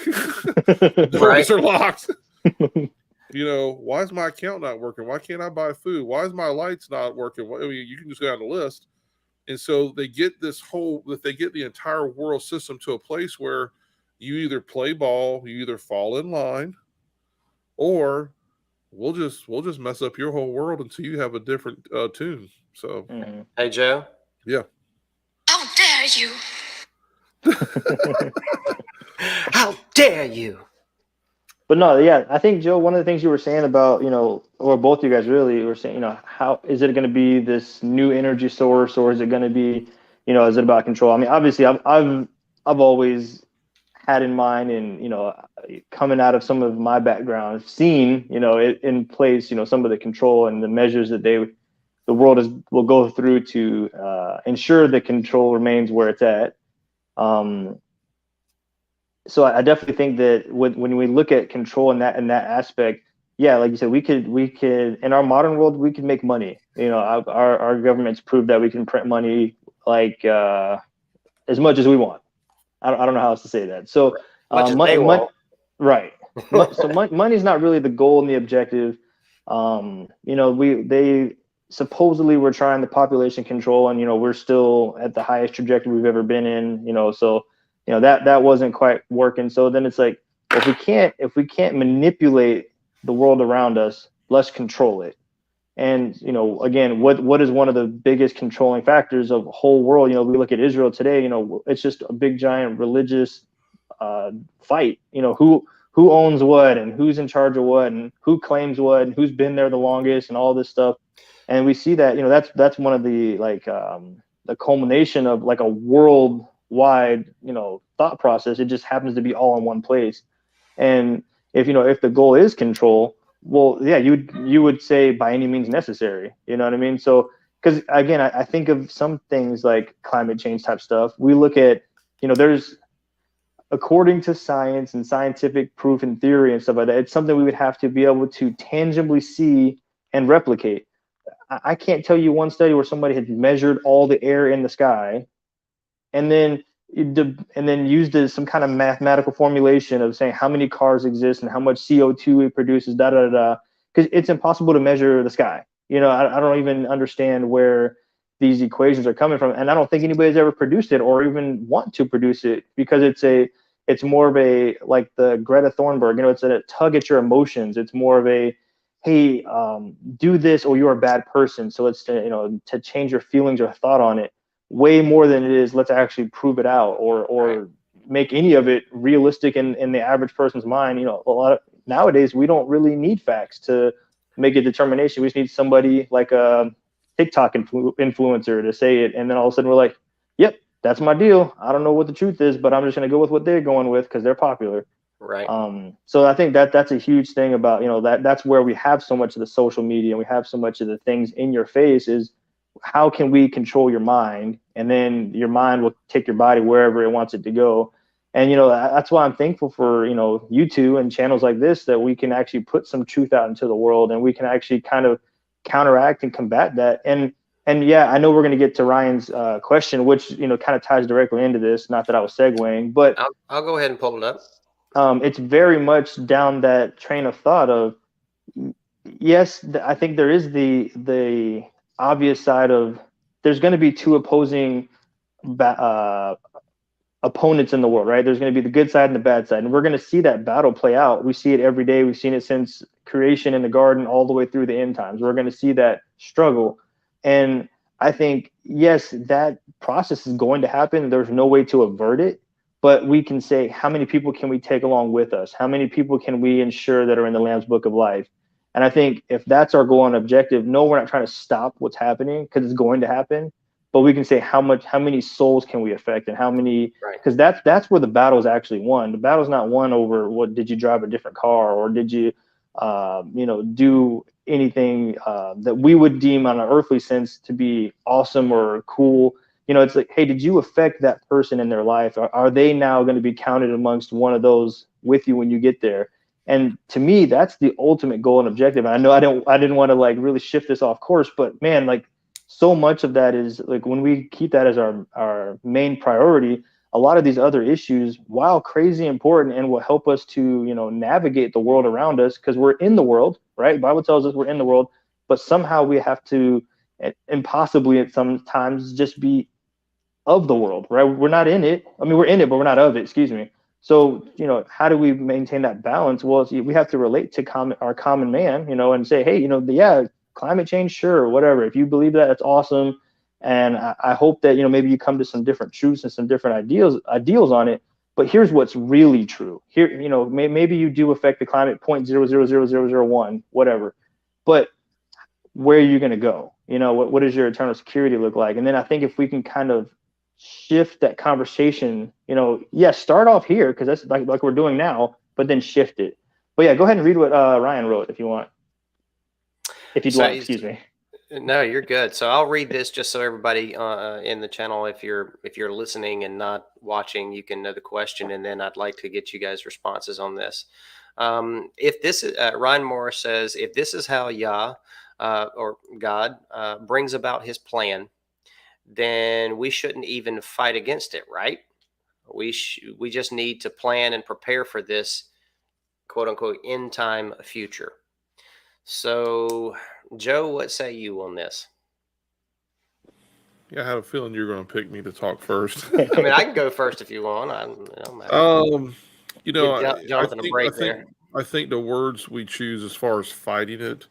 Doors are locked. Why is my account not working? Why can't I buy food? Why is my lights not working? You can just go down the list. And so they get the entire world system to a place where you either play ball, you either fall in line, or we'll just mess up your whole world until you have a different tune. So, Hey, Joe. Yeah. How dare you? How dare you? But no, yeah, I think, Joe, one of the things you were saying about, or both of you guys really were saying, how is it going to be this new energy source, or is it going to be, you know, is it about control? I mean, obviously I've always had in mind, and, you know, coming out of some of my background, seen, you know, in place, you know, some of the control and the measures that the world will go through to ensure that control remains where it's at. So I definitely think that when we look at control in that aspect, yeah, like you said, we could in our modern world, we could make money. You know, our government's proved that we can print money like as much as we want. I don't know how else to say that. So Much as they want. right. So money is not really the goal and the objective. You know, they supposedly were trying the population control, and, you know, we're still at the highest trajectory we've ever been in. You know, so, you know, that wasn't quite working. So then it's like, if we can't manipulate the world around us, let's control it. And, you know, again, what is one of the biggest controlling factors of the whole world? You know, we look at Israel today, you know, it's just a big giant religious fight. You know, who owns what, and who's in charge of what, and who claims what, and who's been there the longest, and all this stuff. And we see that, you know, that's one of the, like, the culmination of like a worldwide, you know, thought process. It just happens to be all in one place. And if the goal is control, well, yeah, you would say by any means necessary. You know what I mean? So, because again, I think of some things like climate change type stuff. We look at, you know, there's, according to science and scientific proof and theory and stuff like that, it's something we would have to be able to tangibly see and replicate. I can't tell you one study where somebody had measured all the air in the sky and then used some kind of mathematical formulation of saying how many cars exist and how much CO2 it produces, because it's impossible to measure the sky. You know, I don't even understand where these equations are coming from, and I don't think anybody's ever produced it or even want to produce it, because it's more of a, like the Greta Thunberg, you know, it's a tug at your emotions. It's more of a, hey, do this or you're a bad person. So it's to change your feelings or thought on it, way more than it is let's actually prove it out or make any of it realistic in the average person's mind. You know, a lot of nowadays we don't really need facts to make a determination. We just need somebody like a TikTok influencer to say it, and then all of a sudden we're like, yep, that's my deal. I don't know what the truth is, but I'm just going to go with what they're going with because they're popular. Right. So I think that's a huge thing about, you know, that's where we have so much of the social media and we have so much of the things in your face is, how can we control your mind? And then your mind will take your body wherever it wants it to go. And, you know, that's why I'm thankful for, you know, you two and channels like this, that we can actually put some truth out into the world and we can actually kind of counteract and combat that. And yeah, I know we're going to get to Ryan's question, which, you know, kind of ties directly into this. Not that I was segueing, but I'll go ahead and pull it up. It's very much down that train of thought of, yes, I think there is the obvious side of, there's going to be two opposing opponents in the world, right? There's going to be the good side and the bad side, and we're going to see that battle play out. We see it every day. We've seen it since creation in the garden all the way through the end times. We're going to see that struggle. And I think, yes, that process is going to happen. There's no way to avert it, but we can say, how many people can we take along with us? How many people can we ensure that are in the Lamb's Book of Life? And I think if that's our goal and objective, no, we're not trying to stop what's happening, because it's going to happen. But we can say how many souls can we affect, and how many, because that's where the battle is actually won. The battle's not won over what, did you drive a different car, or did you, do anything that we would deem on an earthly sense to be awesome or cool. You know, it's like, hey, did you affect that person in their life? Are they now going to be counted amongst one of those with you when you get there? And to me, that's the ultimate goal and objective. And I know I didn't want to like really shift this off course, but man, like so much of that is like, when we keep that as our main priority, a lot of these other issues, while crazy important and will help us to, you know, navigate the world around us, because we're in the world, right? The Bible tells us we're in the world, but somehow we have to, and possibly at some times, just be of the world, right? We're not in it. I mean, we're in it, but we're not of it, excuse me. So, you know, how do we maintain that balance? Well, we have to relate to our common man, you know, and say, hey, you know, yeah, climate change, sure, whatever. If you believe that, that's awesome. And I hope that, you know, maybe you come to some different truths and some different ideals on it. But here's what's really true. Here, you know, maybe you do affect the climate 0.000001, whatever. But where are you going to go? You know, what does your eternal security look like? And then I think if we can kind of shift that conversation. Yes, start off here because that's like we're doing now, but then shift it. But yeah, go ahead and read what Ryan wrote if you want. If you'd like, excuse me. No, you're good. So I'll read this just so everybody in the channel, if you're listening and not watching, you can know the question, and then I'd like to get you guys' responses on this. If this is Ryan Morris says, if this is how Yah or God brings about His plan, then we shouldn't even fight against it, right? We just need to plan and prepare for this quote unquote end time future. So, Joe, what say you on this? Yeah, I had a feeling you were going to pick me to talk first. I mean, I can go first if you want. Jonathan a break there. I think the words we choose as far as fighting it,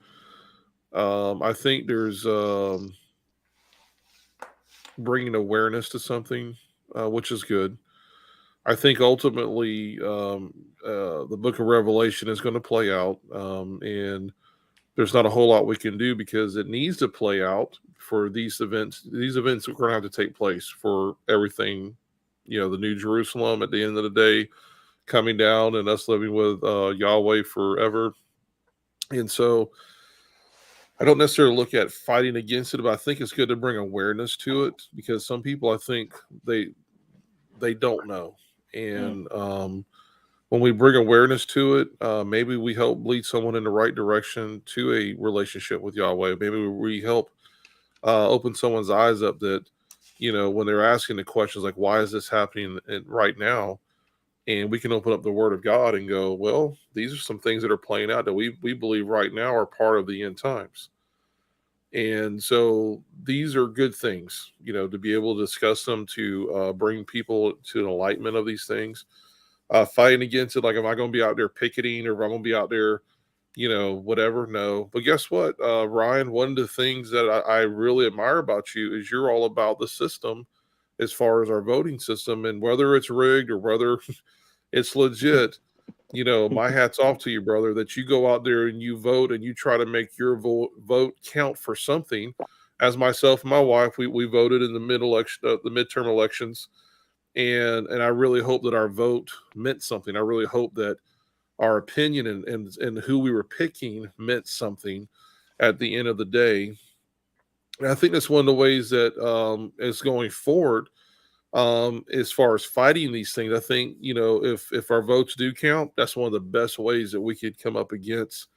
I think there's bringing awareness to something, which is good. I think ultimately the book of Revelation is going to play out, and there's not a whole lot we can do because it needs to play out for these events. These events are going to have to take place for everything, the New Jerusalem at the end of the day coming down and us living with Yahweh forever. And so I don't necessarily look at fighting against it, but I think it's good to bring awareness to it because some people, I think they don't know. And when we bring awareness to it, maybe we help lead someone in the right direction to a relationship with Yahweh. Maybe we help open someone's eyes up that, when they're asking the questions like, why is this happening right now? And we can open up the Word of God and go, well, these are some things that are playing out that we believe right now are part of the end times. And so these are good things, to be able to discuss them, to bring people to an enlightenment of these things. Fighting against it, like, am I going to be out there picketing or am I going to be out there, whatever? No. But guess what, Ryan, one of the things that I really admire about you is you're all about the system as far as our voting system, and whether it's rigged or whether it's legit, my hat's off to you, brother, that you go out there and you vote and you try to make your vote count for something. As myself and my wife, we voted in the midterm elections. And I really hope that our vote meant something. I really hope that our opinion and who we were picking meant something at the end of the day. And I think that's one of the ways that is going forward as far as fighting these things. I think, if our votes do count, that's one of the best ways that we could come up against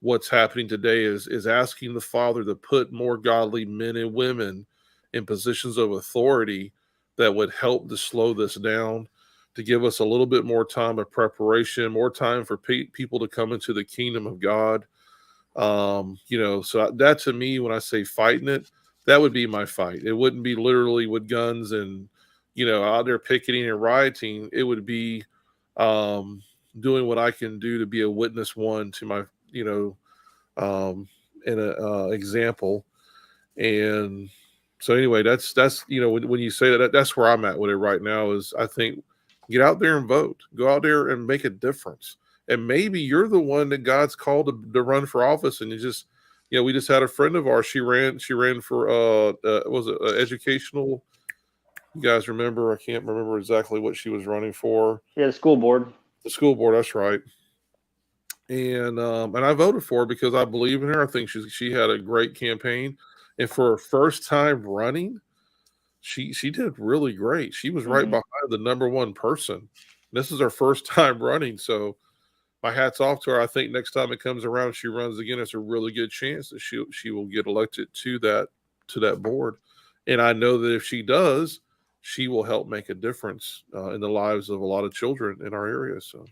what's happening today is asking the Father to put more godly men and women in positions of authority that would help to slow this down, to give us a little bit more time of preparation, more time for people to come into the kingdom of God. So that to me, when I say fighting it, that would be my fight. It wouldn't be literally with guns and, out there picketing and rioting. It would be doing what I can do to be a witness one to my, example. And so anyway, that's when you say that, that's where I'm at with it right now. Is I think get out there and vote, go out there and make a difference. And maybe you're the one that God's called to run for office, and you just, we just had a friend of ours. She ran for was it educational? You guys remember? I can't remember exactly what she was running for. Yeah, the school board. The school board. That's right. And I voted for her because I believe in her. I think she had a great campaign, and for her first time running, she did really great. She was right behind the number one person. This is her first time running, so my hat's off to her. I think next time it comes around, she runs again. It's a really good chance that she will get elected to that board. And I know that if she does, she will help make a difference in the lives of a lot of children in our area. So.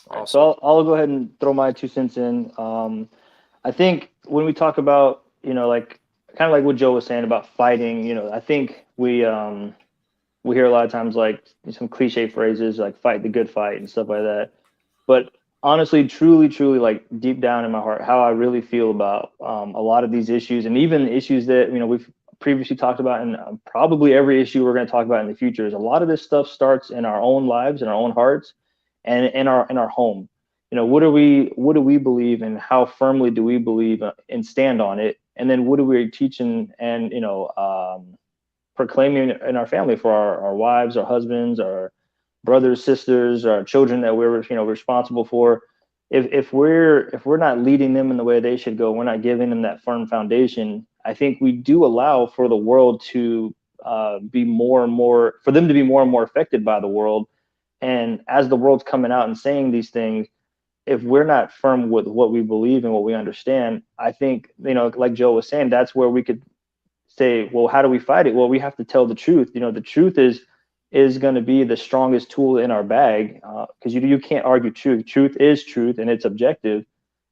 Awesome. So I'll go ahead and throw my 2 cents in. I think when we talk about, like kind of like what Joe was saying about fighting, I think we hear a lot of times like some cliche phrases like fight the good fight and stuff like that. But honestly, truly, like deep down in my heart, how I really feel about a lot of these issues, and even issues that, we've previously talked about, and probably every issue we're going to talk about in the future, is a lot of this stuff starts in our own lives, in our own hearts, and in our home. What do we believe, and how firmly do we believe and stand on it? And then what are we teaching and proclaiming in our family for our wives, our husbands, our brothers, sisters, our children that we're responsible for. If we're not leading them in the way they should go, we're not giving them that firm foundation. I think we do allow for the world to be more and more, for them to be more and more affected by the world. And as the world's coming out and saying these things, if we're not firm with what we believe and what we understand, I think, like Joe was saying, that's where we could say, well, how do we fight it? Well, we have to tell the truth. The truth is going to be the strongest tool in our bag, because you can't argue truth. Truth is truth, and it's objective.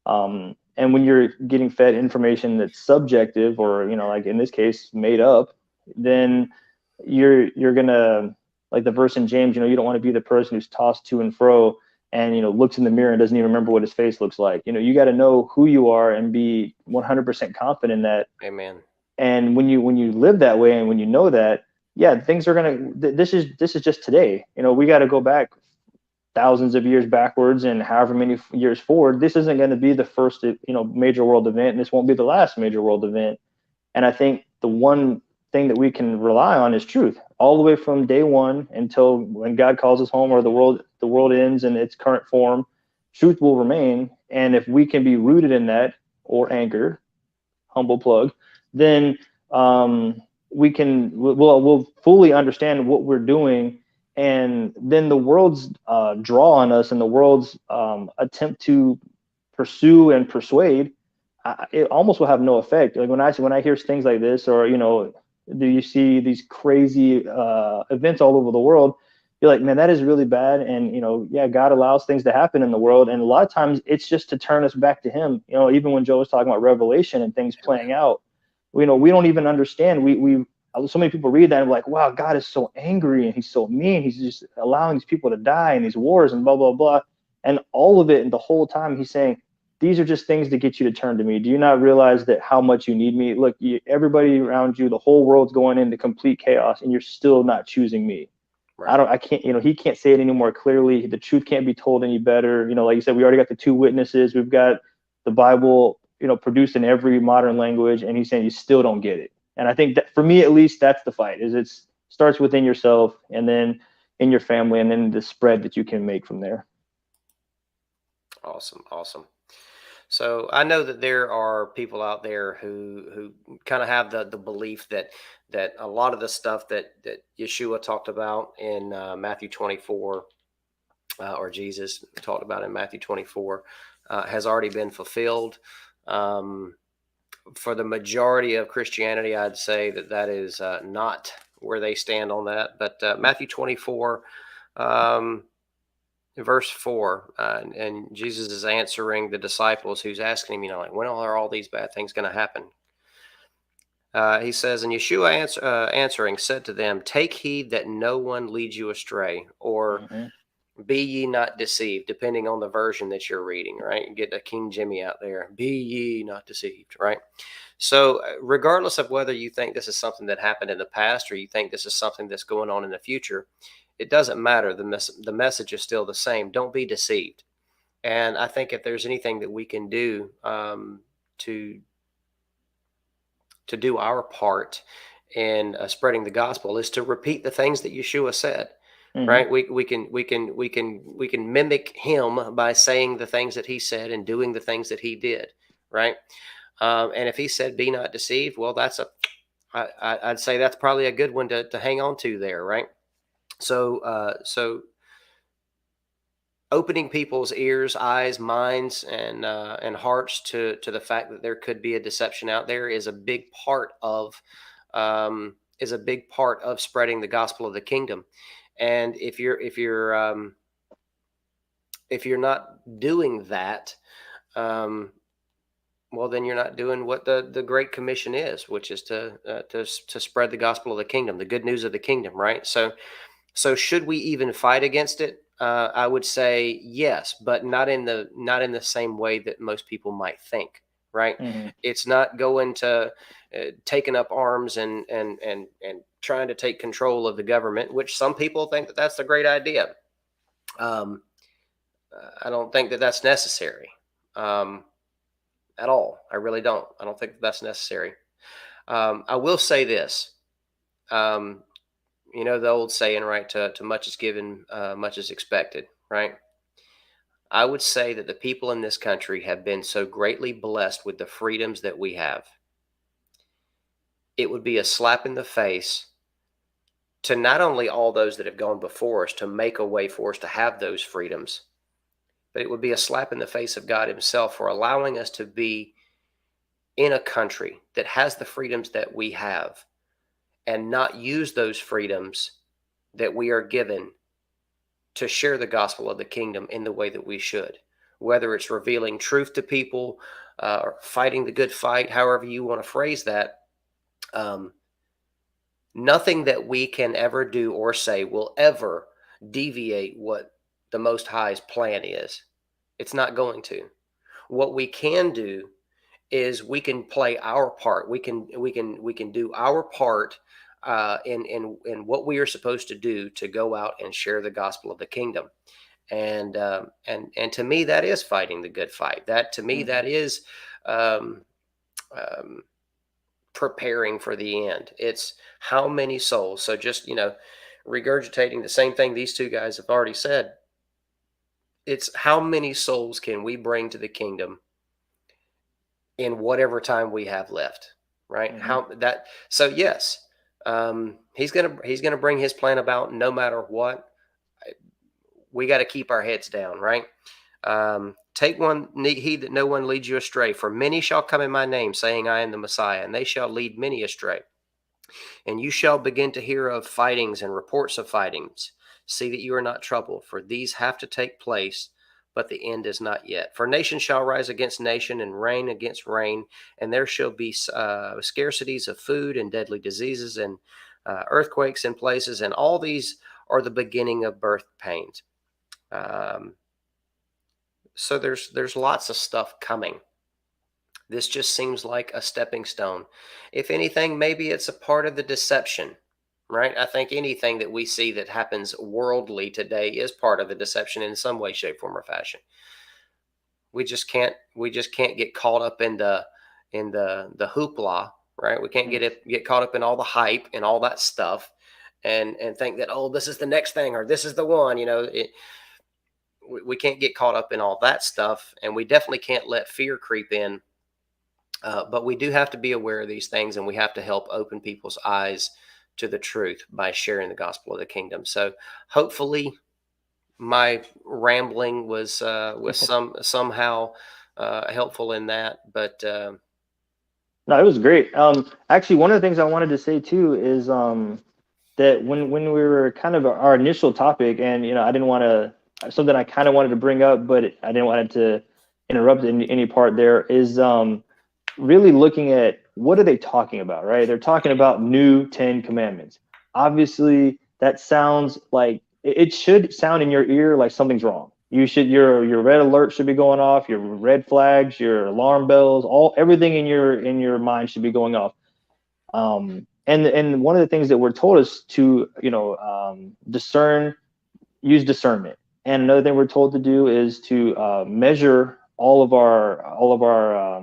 And when you're getting fed information that's subjective, or like in this case, made up, then you're gonna, like the verse in James, you don't want to be the person who's tossed to and fro and looks in the mirror and doesn't even remember what his face looks like. You got to know who you are and be 100% confident in that. Amen. And when you live that way, and when you know that, yeah, things are gonna. This is just today. We got to go back thousands of years backwards, and however many years forward. This isn't going to be the first major world event, and this won't be the last major world event. And I think the one thing that we can rely on is truth, all the way from day one until when God calls us home, or the world ends in its current form. Truth will remain, and if we can be rooted in that, or anchored, humble plug, then we'll fully understand what we're doing. And then the world's draw on us, and the world's attempt to pursue and persuade, it almost will have no effect. Like when I hear things like this, or do you see these crazy events all over the world, you're like, man, that is really bad. And yeah, God allows things to happen in the world, and a lot of times it's just to turn us back to Him. Even when Joe was talking about Revelation and things playing out, we don't even understand. So many people read that and like, wow, God is so angry and He's so mean. He's just allowing these people to die in these wars and blah, blah, blah. And all of it, and the whole time He's saying, these are just things to get you to turn to me. Do you not realize that how much you need me? Look, everybody around you, the whole world's going into complete chaos, and you're still not choosing me. Right. I can't, He can't say it any more clearly. The truth can't be told any better. Like you said, we already got the 2 witnesses. We've got the Bible, produced in every modern language, and He's saying you still don't get it. And I think that, for me at least, that's the fight. It starts within yourself, and then in your family, and then the spread that you can make from there. Awesome. So I know that there are people out there who kind of have the belief that a lot of the stuff that Yeshua talked about in Matthew 24, or Jesus talked about in Matthew 24, has already been fulfilled. For the majority of Christianity, I'd say that is not where they stand on that. But Matthew 24, verse 4, and Jesus is answering the disciples who's asking him, like, when are all these bad things going to happen? He says, and Yeshua answering said to them, take heed that no one leads you astray, or be ye not deceived, depending on the version that you're reading, right? Get a King Jimmy out there. Be ye not deceived, right? So regardless of whether you think this is something that happened in the past, or you think this is something that's going on in the future, it doesn't matter. The message is still the same. Don't be deceived. And I think if there's anything that we can do to do our part in spreading the gospel, is to repeat the things that Yeshua said. Right? We can mimic Him by saying the things that He said and doing the things that He did. Right? And if He said, "Be not deceived," well, I'd say that's probably a good one to hang on to there. Right? So opening people's ears, eyes, minds, and hearts to the fact that there could be a deception out there is a big part of spreading the gospel of the kingdom. And if you're not doing that, well, then you're not doing what the Great Commission is, which is to spread the gospel of the kingdom, the good news of the kingdom, right? So should we even fight against it? I would say yes, but not in the same way that most people might think, right? It's not going to taking up arms and trying to take control of the government, which some people think that that's a great idea. I don't think that that's necessary at all. I really don't. I don't think that's necessary. I will say this. You know the old saying, right? To much is given, much is expected, right? I would say that the people in this country have been so greatly blessed with the freedoms that we have. It would be a slap in the face to not only all those that have gone before us to make a way for us to have those freedoms, but it would be a slap in the face of God himself for allowing us to be in a country that has the freedoms that we have and not use those freedoms that we are given to share the gospel of the kingdom in the way that we should, whether it's revealing truth to people, or fighting the good fight, however you want to phrase that. Nothing that we can ever do or say will ever deviate what the Most High's plan is. It's not going to. What we can do is we can play our part. We can do our part in what we are supposed to do to go out and share the gospel of the kingdom. And to me, that is fighting the good fight. That to me, that is preparing for the end. It's how many souls. So just, regurgitating the same thing these two guys have already said. It's how many souls can we bring to the kingdom in whatever time we have left, right? So yes, he's gonna bring his plan about no matter what. We got to keep our heads down, right? Take heed that no one leads you astray, for many shall come in my name, saying I am the Messiah, and they shall lead many astray. And you shall begin to hear of fightings and reports of fightings. See that you are not troubled, for these have to take place, but the end is not yet. For nation shall rise against nation, and reign against reign, and there shall be scarcities of food, and deadly diseases, and earthquakes in places, and all these are the beginning of birth pains. So there's lots of stuff coming. This just seems like a stepping stone. If anything, maybe it's a part of the deception, right? I think anything that we see that happens worldly today is part of the deception in some way, shape, form, or fashion. We just can't get caught up in the hoopla, right? We can't get caught up in all the hype and all that stuff, and think that, oh, this is the next thing, or this is the one. We can't get caught up in all that stuff, and we definitely can't let fear creep in. But we do have to be aware of these things, and we have to help open people's eyes to the truth by sharing the gospel of the kingdom. So hopefully my rambling was somehow helpful in that. But no, it was great. Actually, one of the things I wanted to say too is that when we were kind of our initial topic, and I didn't want to, something I kind of wanted to bring up, but I didn't want it to interrupt any part there, is really looking at what are they talking about, right? They're talking about new 10 commandments. Obviously, that sounds like it should sound in your ear like something's wrong. Your red alert should be going off, your red flags, your alarm bells, everything in your mind should be going off. And one of the things that we're told is to use discernment. And another thing we're told to do is to measure all of our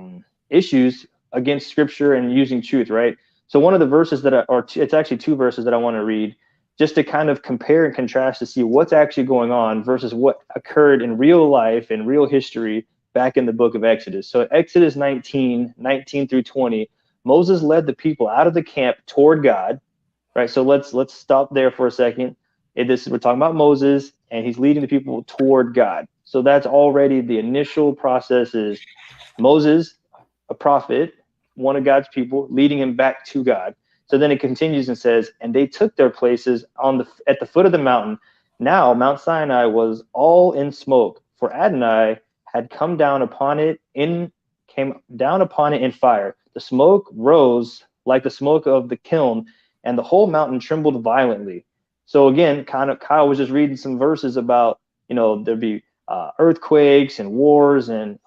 issues against Scripture and using truth, right? So one of the verses it's actually two verses that I want to read, just to kind of compare and contrast to see what's actually going on versus what occurred in real life and real history back in the book of Exodus. So Exodus 19 through 20, Moses led the people out of the camp toward God, right? So let's stop there for a second. We're talking about Moses, and he's leading the people toward God. So that's already the initial process, is Moses, a prophet, one of God's people, leading him back to God. So then it continues and says, and they took their places at the foot of the mountain. Now Mount Sinai was all in smoke, for Adonai had come down upon it in fire. The smoke rose like the smoke of the kiln, and the whole mountain trembled violently. So again, Kyle was just reading some verses about, there'd be earthquakes and wars and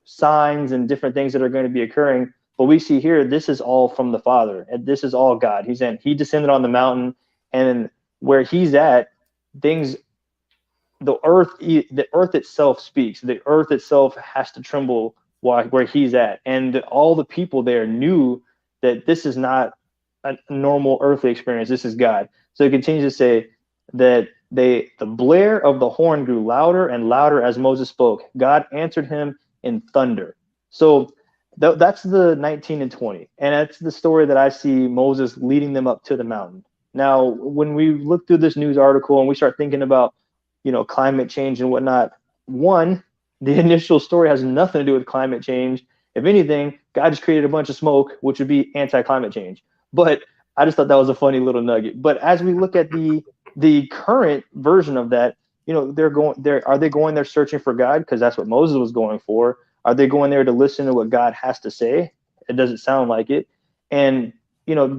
signs and different things that are going to be occurring. But we see here, this is all from the Father, and this is all God. He descended on the mountain, and where he's at, the earth itself speaks. The earth itself has to tremble where he's at, and all the people there knew that this is not a normal earthly experience. This is God. So it continues to say that the blare of the horn grew louder and louder as Moses spoke. God answered him in thunder. So that's the 19 and 20. And that's the story that I see Moses leading them up to the mountain. Now, when we look through this news article and we start thinking about, climate change and whatnot, one, the initial story has nothing to do with climate change. If anything, God just created a bunch of smoke, which would be anti-climate change. But I just thought that was a funny little nugget. But as we look at the current version of that, are they going there searching for God? Because that's what Moses was going for. Are they going there to listen to what God has to say? It doesn't sound like it. And,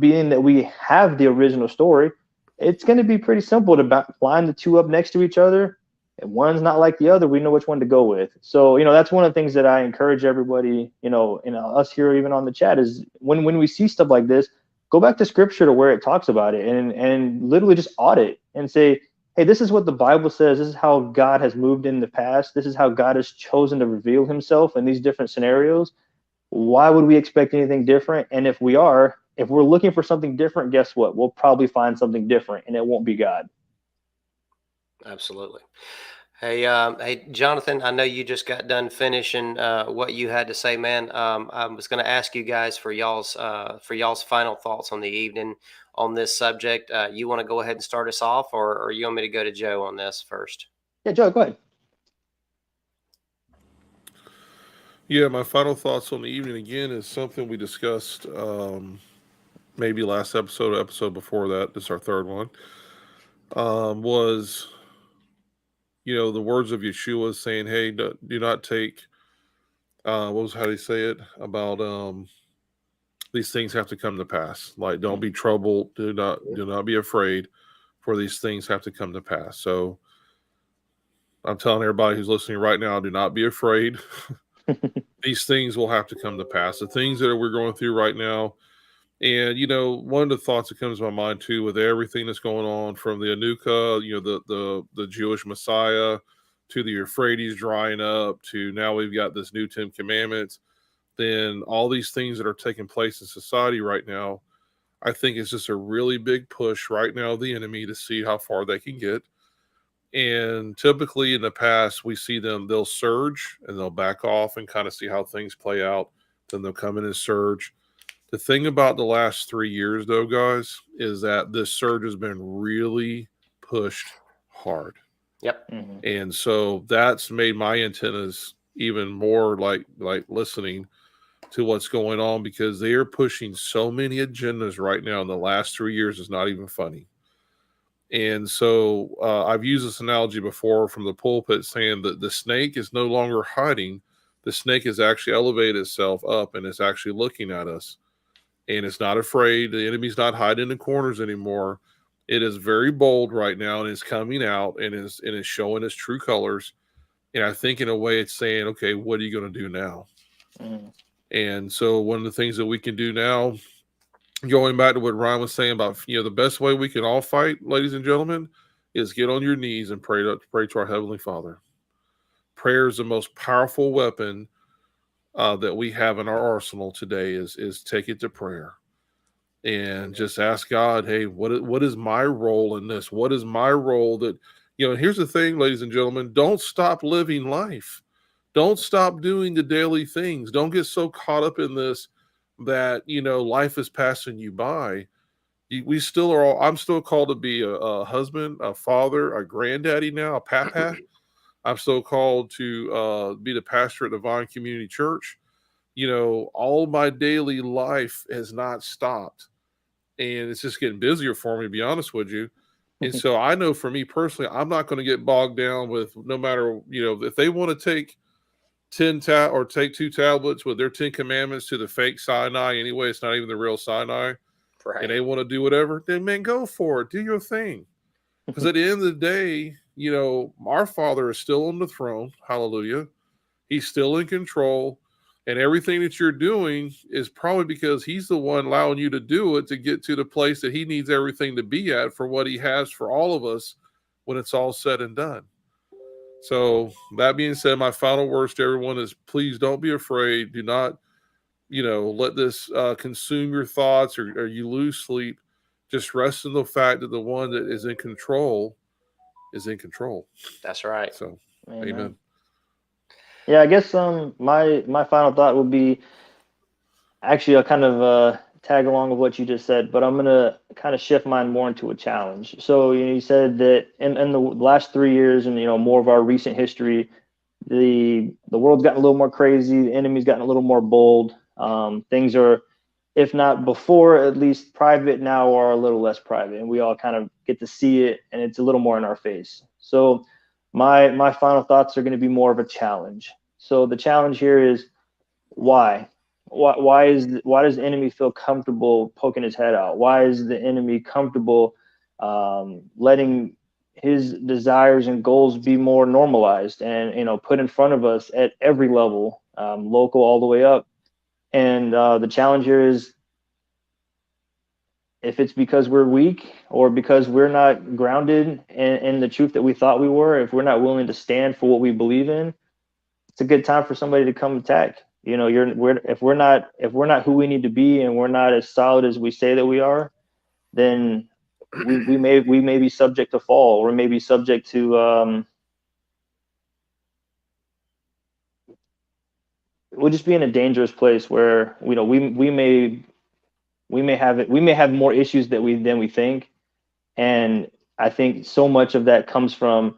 being that we have the original story, it's going to be pretty simple to line the two up next to each other. And one's not like the other. We know which one to go with. So, that's one of the things that I encourage everybody, and us here, even on the chat, is when we see stuff like this, go back to scripture to where it talks about it and literally just audit and say, hey, this is what the Bible says. This is how God has moved in the past. This is how God has chosen to reveal himself in these different scenarios. Why would we expect anything different? And if we're looking for something different, guess what? We'll probably find something different, and it won't be God. Absolutely. Hey, Jonathan, I know you just got done finishing what you had to say, man. I was going to ask you guys for y'all's final thoughts on the evening on this subject. You want to go ahead and start us off, or you want me to go to Joe on this first? Yeah, Joe, go ahead. Yeah, my final thoughts on the evening again is something we discussed maybe last episode before that. This is our third one. Was the words of Yeshua saying, "Hey, do not take." How do you say it about these things have to come to pass? Like, don't be troubled. Do not be afraid, for these things have to come to pass. So, I'm telling everybody who's listening right now, do not be afraid. These things will have to come to pass. The things that we're going through right now. And, one of the thoughts that comes to my mind, too, with everything that's going on, from the Anuka, the Jewish Messiah, to the Euphrates drying up, to now we've got this new 10 Commandments, then all these things that are taking place in society right now, I think it's just a really big push right now of the enemy to see how far they can get. And typically in the past, we see they'll surge and they'll back off and kind of see how things play out. Then they'll come in and surge. The thing about the last 3 years, though, guys, is that this surge has been really pushed hard. Yep. Mm-hmm. And so that's made my antennas even more like listening to what's going on, because they are pushing so many agendas right now in the last 3 years. It's not even funny. And so I've used this analogy before from the pulpit, saying that the snake is no longer hiding. The snake has actually elevated itself up and it's actually looking at us. And it's not afraid. The enemy's not hiding in the corners anymore. It is very bold right now, and it's coming out and is showing its true colors. And I think in a way it's saying, okay, what are you going to do now? Mm-hmm. And so one of the things that we can do now, going back to what Ryan was saying about, the best way we can all fight, ladies and gentlemen, is get on your knees and pray to our Heavenly Father. Prayer is the most powerful weapon that we have in our arsenal today. Is take it to prayer and just ask God, hey, what is my role in this? What is my role that, and here's the thing, ladies and gentlemen, don't stop living life. Don't stop doing the daily things. Don't get so caught up in this that, life is passing you by. We still are I'm still called to be a husband, a father, a granddaddy now, a papa. I'm still called to be the pastor at Divine Community Church. All my daily life has not stopped. And it's just getting busier for me, to be honest with you. And so I know for me personally, I'm not going to get bogged down with, no matter, if they want to take 2 tablets with their 10 commandments to the fake Sinai anyway, it's not even the real Sinai. Right. And they want to do whatever, then man, go for it. Do your thing. Because at the end of the day, our Father is still on the throne. Hallelujah. He's still in control. And everything that you're doing is probably because he's the one allowing you to do it to get to the place that he needs everything to be at for what he has for all of us when it's all said and done. So that being said, my final words to everyone is, please don't be afraid. Do not, let this consume your thoughts or you lose sleep. Just rest in the fact that the one that is in control is in control. That's right. So, Amen. amen. Yeah, I guess my final thought would be, actually I'll kind of tag along with what you just said, but I'm gonna kind of shift mine more into a challenge. So you said that in the last 3 years and more of our recent history, the world's gotten a little more crazy, the enemy's gotten a little more bold. Things are, if not before, at least private now, are a little less private, and we all kind of get to see it, and it's a little more in our face. So my final thoughts are going to be more of a challenge. So the challenge here is, why? Why does the enemy feel comfortable poking his head out? Why is the enemy comfortable letting his desires and goals be more normalized and put in front of us at every level, local all the way up? And the challenge here is, if it's because we're weak or because we're not grounded in the truth that we thought we were, if we're not willing to stand for what we believe in, it's a good time for somebody to come attack. If we're not who we need to be, and we're not as solid as we say that we are, then we may be subject to fall, or maybe subject to we'll just be in a dangerous place where we may have more issues than we think. And I think so much of that comes from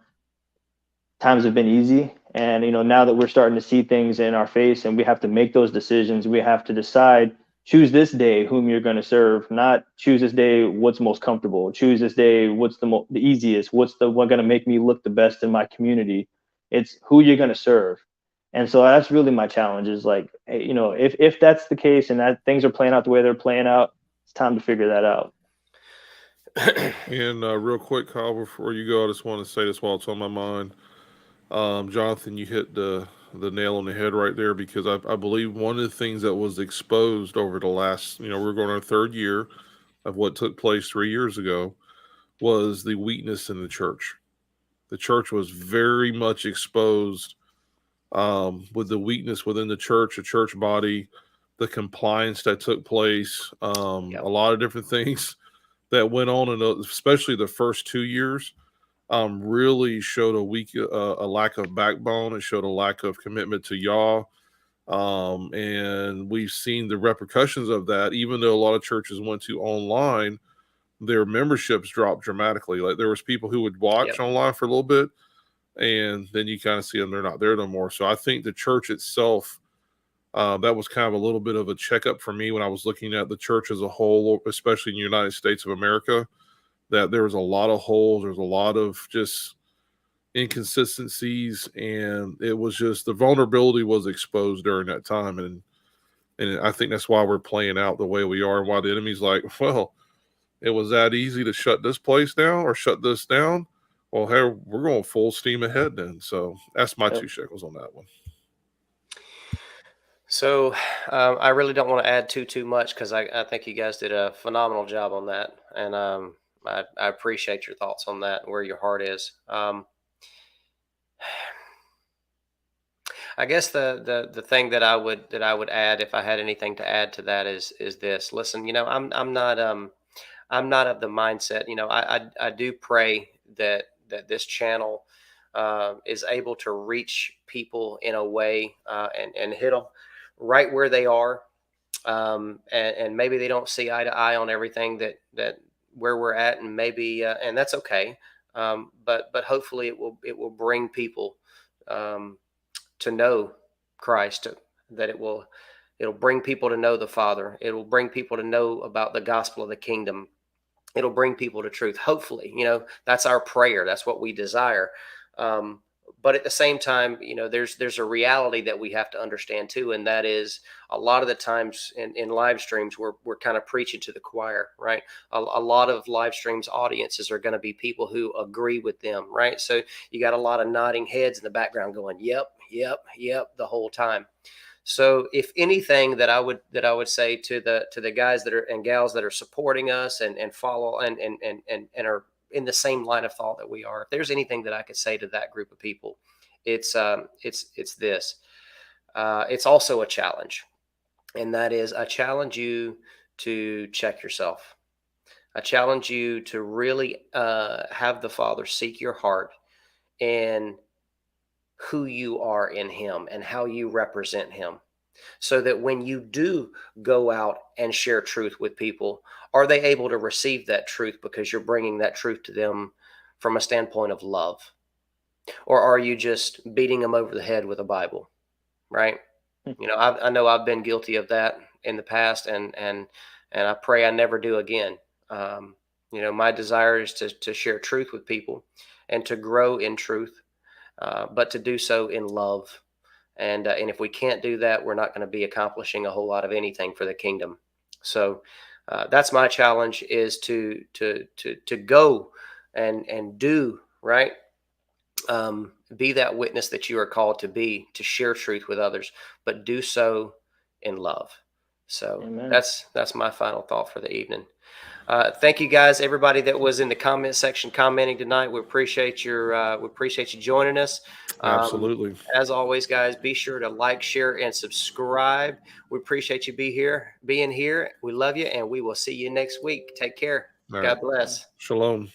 times have been easy. And now that we're starting to see things in our face and we have to make those decisions, we have to decide, choose this day whom you're going to serve, not choose this day what's most comfortable, choose this day what's the easiest, what's the one going to make me look the best in my community. It's who you're going to serve. And so that's really my challenge, is like, if that's the case and that things are playing out the way they're playing out, it's time to figure that out. And real quick, Kyle, before you go, I just want to say this while it's on my mind. Jonathan, you hit the nail on the head right there, because I believe one of the things that was exposed over the last, we're going on our third year of what took place 3 years ago, was the weakness in the church. The church was very much exposed with the weakness within the church body, the compliance that took place, a lot of different things that went on, and especially the first 2 years. Really showed a lack of backbone. It showed a lack of commitment to Yah. And we've seen the repercussions of that. Even though a lot of churches went to online, their memberships dropped dramatically. Like, there was people who would watch online for a little bit, and then you kind of see them, they're not there no more. So I think the church itself, that was kind of a little bit of a checkup for me when I was looking at the church as a whole, especially in the United States of America, that there was a lot of holes. There's a lot of just inconsistencies, and it was just, the vulnerability was exposed during that time. And I think that's why we're playing out the way we are, and why the enemy's like, well, it was that easy to shut this place down or shut this down. Well, hey, we're going full steam ahead then. So that's my 2 shekels on that one. So I really don't want to add too much, because I think you guys did a phenomenal job on that. And I appreciate your thoughts on that and where your heart is. I guess the thing that I would add, if I had anything to add to that, is this. Listen, I'm not of the mindset. I do pray that this channel is able to reach people in a way and hit them right where they are, and maybe they don't see eye to eye on everything that where we're at, and maybe and that's okay. But hopefully it will bring people to know Christ, that it'll bring people to know the Father. It will bring people to know about the gospel of the kingdom. It'll bring people to truth. Hopefully, that's our prayer. That's what we desire. But at the same time, there's a reality that we have to understand too, and that is, a lot of the times in live streams, we're kind of preaching to the choir, right? A lot of live streams audiences are going to be people who agree with them, right? So you got a lot of nodding heads in the background going, yep, the whole time. So if anything that I would say to the guys that are and gals that are supporting us and follow and are in the same line of thought that we are, if there's anything that I could say to that group of people, it's this. It's also a challenge. And that is, I challenge you to check yourself. I challenge you to really have the Father seek your heart and who you are in Him and how you represent Him. So that when you do go out and share truth with people, are they able to receive that truth because you're bringing that truth to them from a standpoint of love? Or are you just beating them over the head with a Bible, right? You know, I know I've been guilty of that in the past, and I pray I never do again. You know, my desire is to share truth with people and to grow in truth, but to do so in love. And if we can't do that, we're not going to be accomplishing a whole lot of anything for the kingdom. So that's my challenge: is to go and do right. Be that witness that you are called to be, to share truth with others, but do so in love. So Amen. that's my final thought for the evening. Thank you guys, everybody that was in the comment section commenting tonight. We appreciate you joining us. Absolutely. As always, guys, be sure to like, share, and subscribe. We appreciate you being here. We love you, and we will see you next week. Take care. All God right. bless. Shalom.